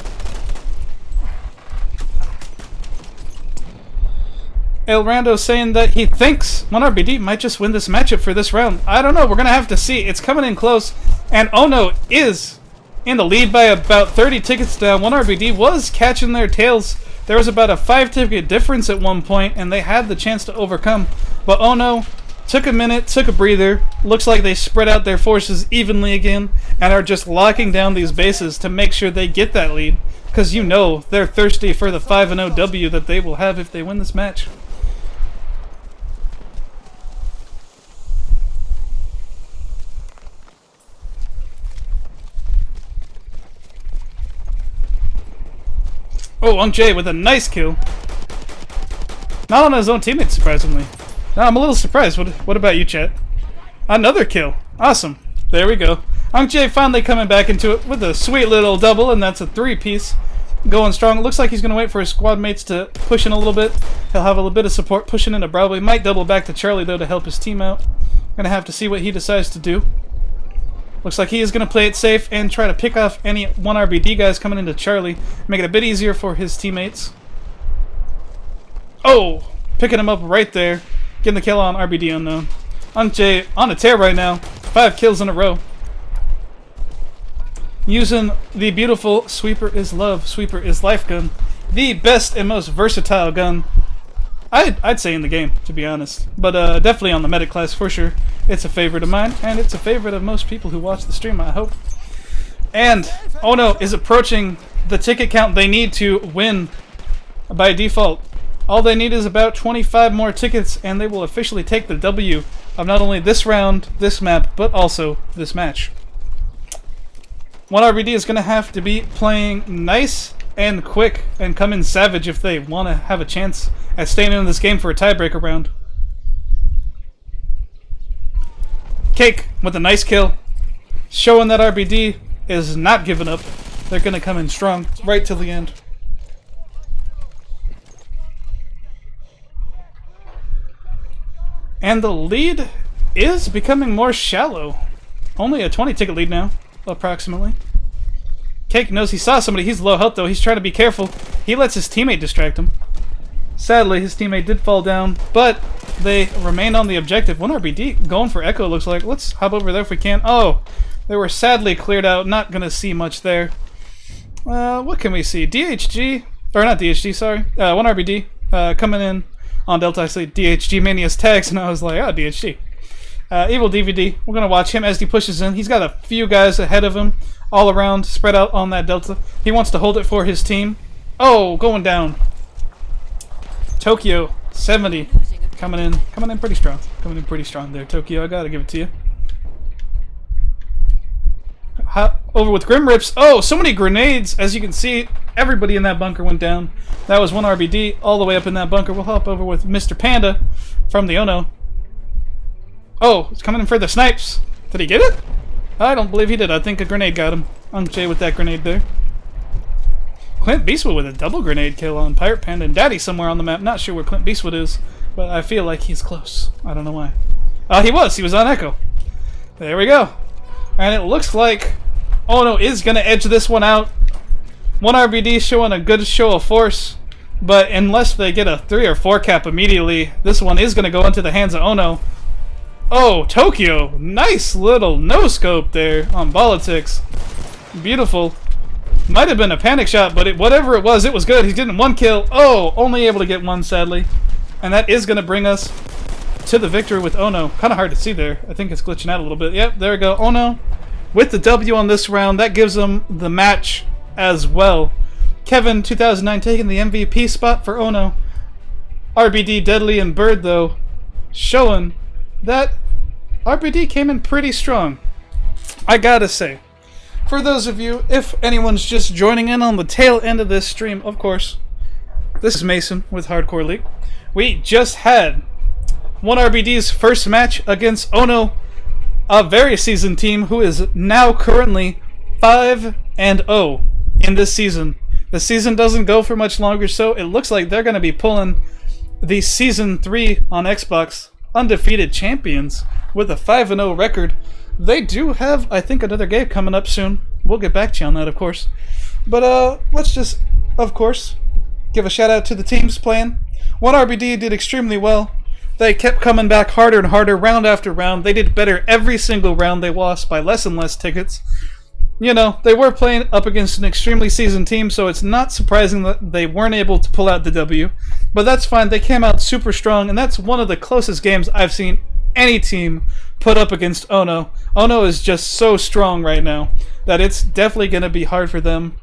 El Rando saying that he thinks 1RBD might just win this matchup for this round. I don't know. We're going to have to see. It's coming in close. And OHNO is in the lead by about 30 tickets down. 1RBD was catching their tails. There was about a 5-ticket difference at one point, and they had the chance to overcome. But OHNO took a minute, took a breather. Looks like they spread out their forces evenly again and are just locking down these bases to make sure they get that lead. Because you know they're thirsty for the 5-0 W that they will have if they win this match. Oh, Unk J with a nice kill. Not on his own teammate, surprisingly. No, I'm a little surprised. What about you, chat? Another kill. Awesome. There we go. Unk J finally coming back into it with a sweet little double, and that's a 3-piece. Going strong. It looks like he's going to wait for his squad mates to push in a little bit. He'll have a little bit of support pushing into Bravo. He might double back to Charlie, though, to help his team out. Going to have to see what he decides to do. Looks like he is going to play it safe and try to pick off any 1RBD guys coming into Charlie. Make it a bit easier for his teammates. Oh! Picking him up right there. Getting the kill on RBD unknown. Unk J on a tear right now. 5 kills in a row. Using the beautiful Sweeper is Love, Sweeper is Life gun. The best and most versatile gun, I'd say, in the game, to be honest. But definitely on the medic class for sure. It's a favorite of mine, and it's a favorite of most people who watch the stream, I hope. And OHNO is approaching the ticket count they need to win by default. All they need is about 25 more tickets, and they will officially take the W of not only this round, this map, but also this match. 1RBD is going to have to be playing nice and quick and come in savage if they want to have a chance at staying in this game for a tiebreaker round. Cake with a nice kill, showing that RBD is not giving up. They're going to come in strong right till the end. And the lead is becoming more shallow. Only a 20 ticket lead now, approximately. Cake knows he saw somebody. He's low health though. He's trying to be careful. He lets his teammate distract him. Sadly, his teammate did fall down, but they remained on the objective. 1 RBD going for Echo, looks like. Let's hop over there if we can. Oh, they were sadly cleared out. Not going to see much there. What can we see? DHG, or not DHG, sorry. 1 RBD coming in on Delta. I see DHG Mania's tags, and I was like, oh, DHG. Evil DVD, we're going to watch him as he pushes in. He's got a few guys ahead of him, all around, spread out on that Delta. He wants to hold it for his team. Oh, going down. Tokyo, 70, coming in pretty strong. Coming in pretty strong there, Tokyo, I gotta give it to you. Over with Grim Rips. Oh, so many grenades, as you can see. Everybody in that bunker went down. That was 1 RBD all the way up in that bunker. We'll hop over with Mr. Panda from the OHNO. Oh, it's coming in for the snipes. Did he get it? I don't believe he did. I think a grenade got him. Jay with that grenade there. Clint Beastwood with a double grenade kill on Pirate Panda and Daddy somewhere on the map. Not sure where Clint Beastwood is, but I feel like he's close. I don't know why. He was on Echo. There we go. And it looks like OHNO is going to edge this one out. 1 RBD showing a good show of force, but unless they get a 3 or 4 cap immediately, this one is going to go into the hands of OHNO. Oh, Tokyo. Nice little no-scope there on Politics. Beautiful. Might have been a panic shot, but whatever it was good. He's getting 1 kill. Oh, only able to get 1, sadly. And that is going to bring us to the victory with OHNO. Kind of hard to see there. I think it's glitching out a little bit. Yep, there we go. OHNO with the W on this round. That gives them the match as well. Kevin, 2009, taking the MVP spot for OHNO. RBD, Deadly, and Bird, though, showing that RBD came in pretty strong. I gotta say. For those of you, if anyone's just joining in on the tail end of this stream, of course, this is Mason with Hardcore League. We just had 1 RBD's first match against OHNO, a very seasoned team who is now currently 5-0 in this season. The season doesn't go for much longer, so it looks like they're going to be pulling the Season 3 on Xbox undefeated champions with a 5-0 record. They do have, I think, another game coming up soon. We'll get back to you on that, of course. But let's just, of course, give a shout out to the teams playing. 1 RBD did extremely well. They kept coming back harder and harder, round after round. They did better every single round. They lost by less and less tickets. You know, they were playing up against an extremely seasoned team, so it's not surprising that they weren't able to pull out the W. But that's fine. They came out super strong, and that's one of the closest games I've seen any team put up against OHNO. OHNO is just so strong right now that it's definitely going to be hard for them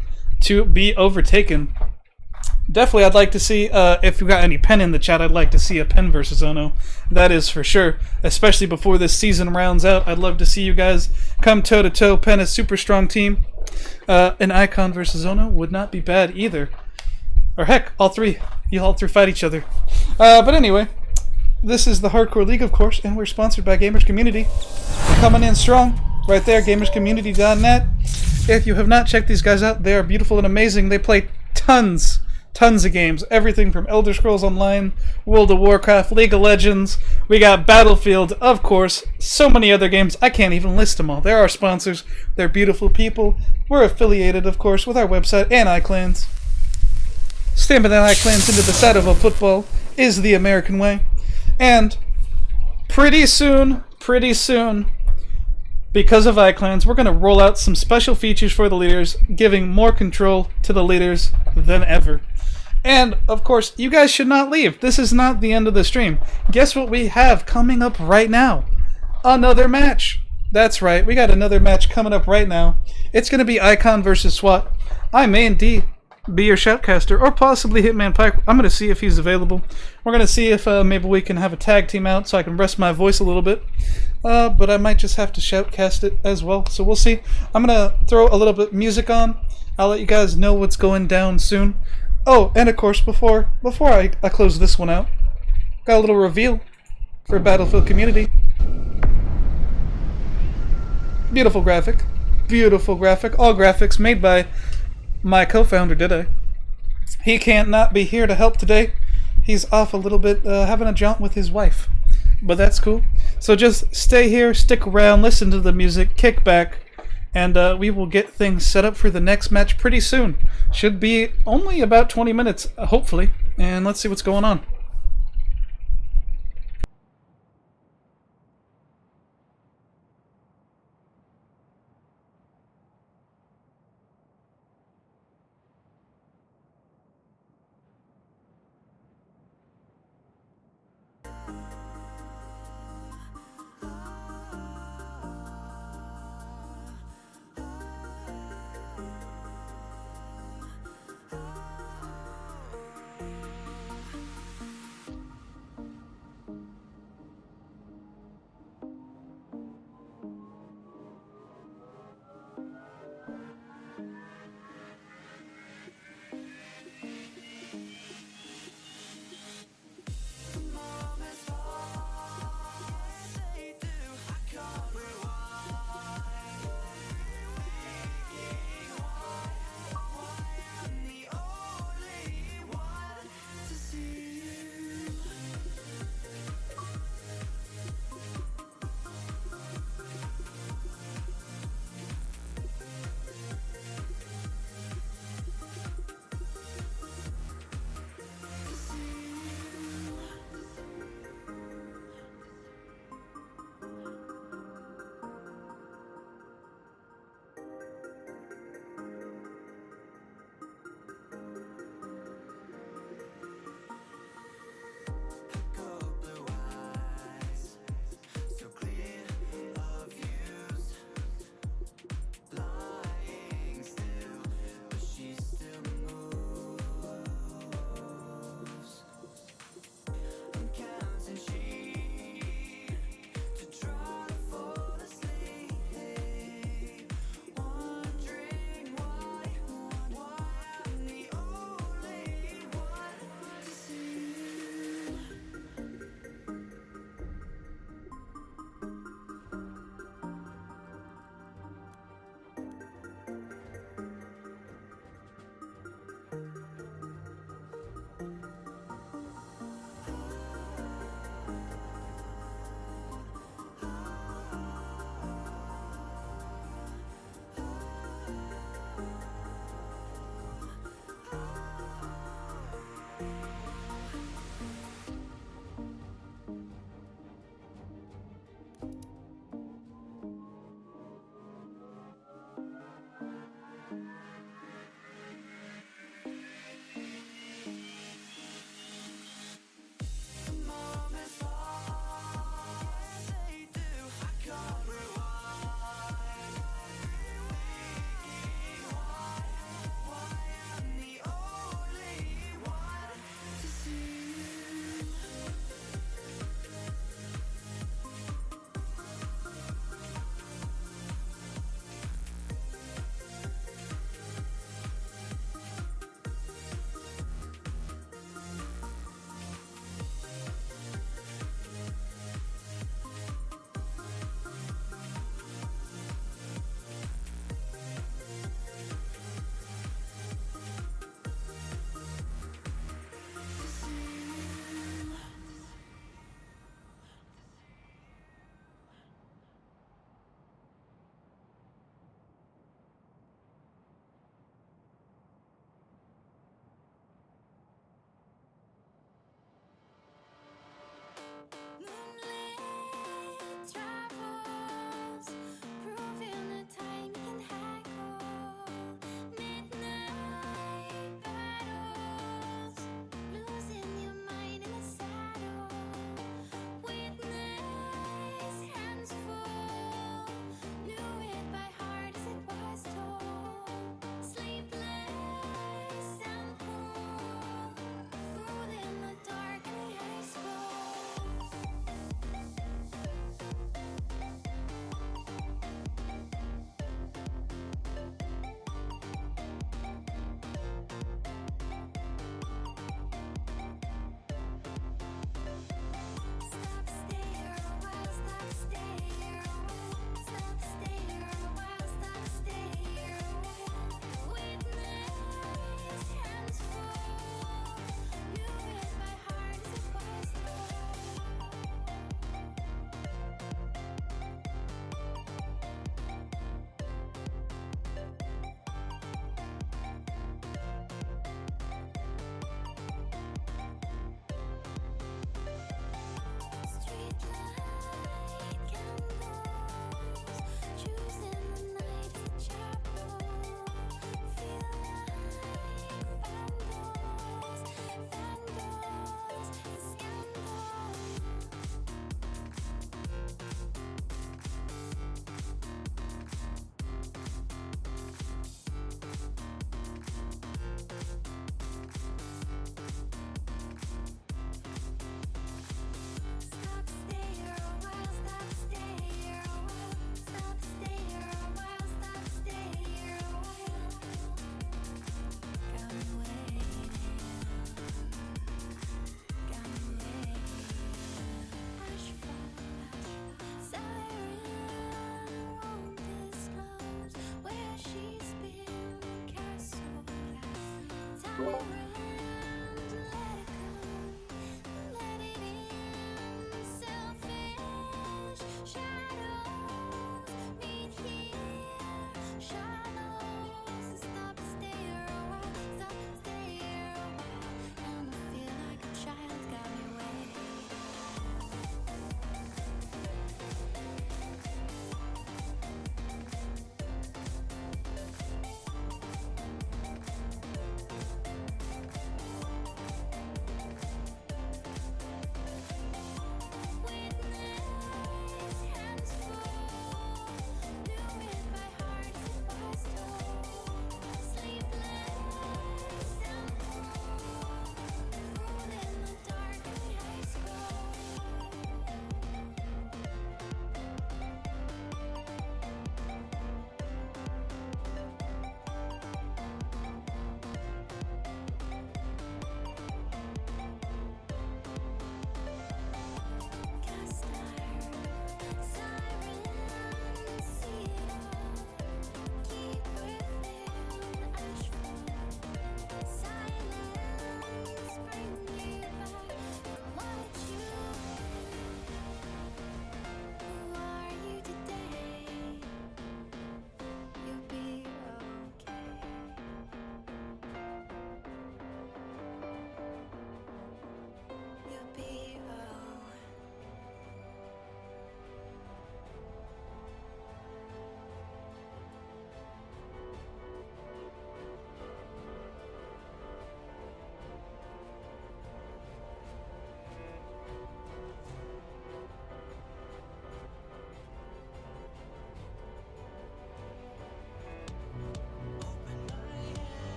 to be overtaken. Definitely, I'd like to see, if you got any pen in the chat, I'd like to see a pen versus OHNO. That is for sure. Especially before this season rounds out. I'd love to see you guys come toe-to-toe. Pen is a super strong team. An Icon versus OHNO would not be bad either. Or heck, all three. You all three fight each other. But anyway, this is the Hardcore League, of course, and we're sponsored by Gamers Community. We're coming in strong. Right there, gamerscommunity.net. If you have not checked these guys out, they are beautiful and amazing. They play tons of games. Everything from Elder Scrolls Online, World of Warcraft, League of Legends. We got Battlefield, of course. So many other games. I can't even list them all. They're our sponsors. They're beautiful people. We're affiliated, of course, with our website and iClans. Stamping that iClans into the side of a football is the American way. And pretty soon, because of iClans, we're going to roll out some special features for the leaders, giving more control to the leaders than ever. And, of course, you guys should not leave. This is not the end of the stream. Guess what we have coming up right now? Another match. That's right, we got another match coming up right now. It's going to be Icon versus SWAT. I may indeed be your shoutcaster, or possibly Hitman Pike. I'm going to see if he's available. We're going to see if maybe we can have a tag team out so I can rest my voice a little bit. But I might just have to shoutcast it as well, so we'll see. I'm going to throw a little bit of music on. I'll let you guys know what's going down soon. Oh, and of course, before I close this one out, got a little reveal for Battlefield Community. Beautiful graphic. Beautiful graphic. All graphics made by my co-founder, Dede. He can't not be here to help today. He's off a little bit, having a jaunt with his wife. but that's cool. So just stay here, stick around, listen to the music, kick back, and we will get things set up for the next match pretty soon. Should be only about 20 minutes, hopefully, and let's see what's going on.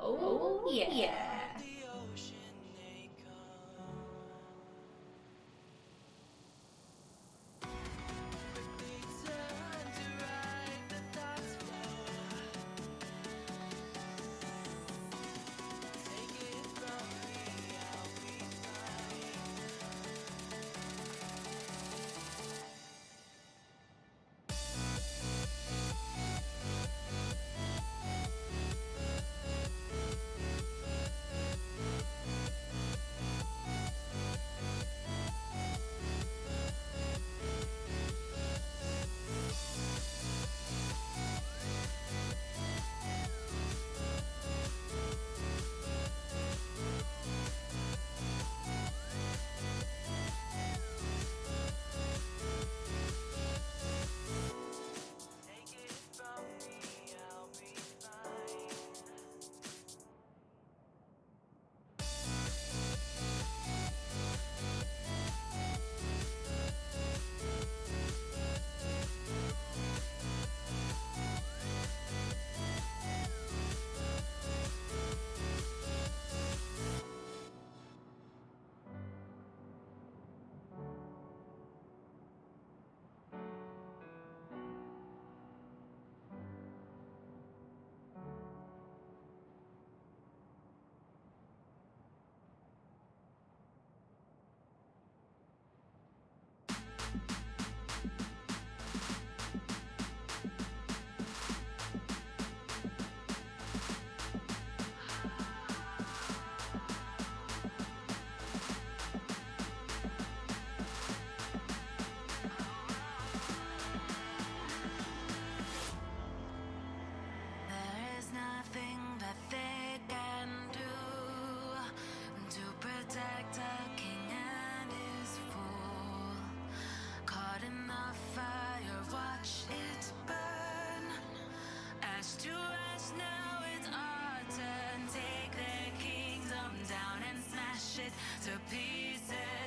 Oh, yeah. Crash to us, now it's our turn. Take their kingdom down and smash it to pieces.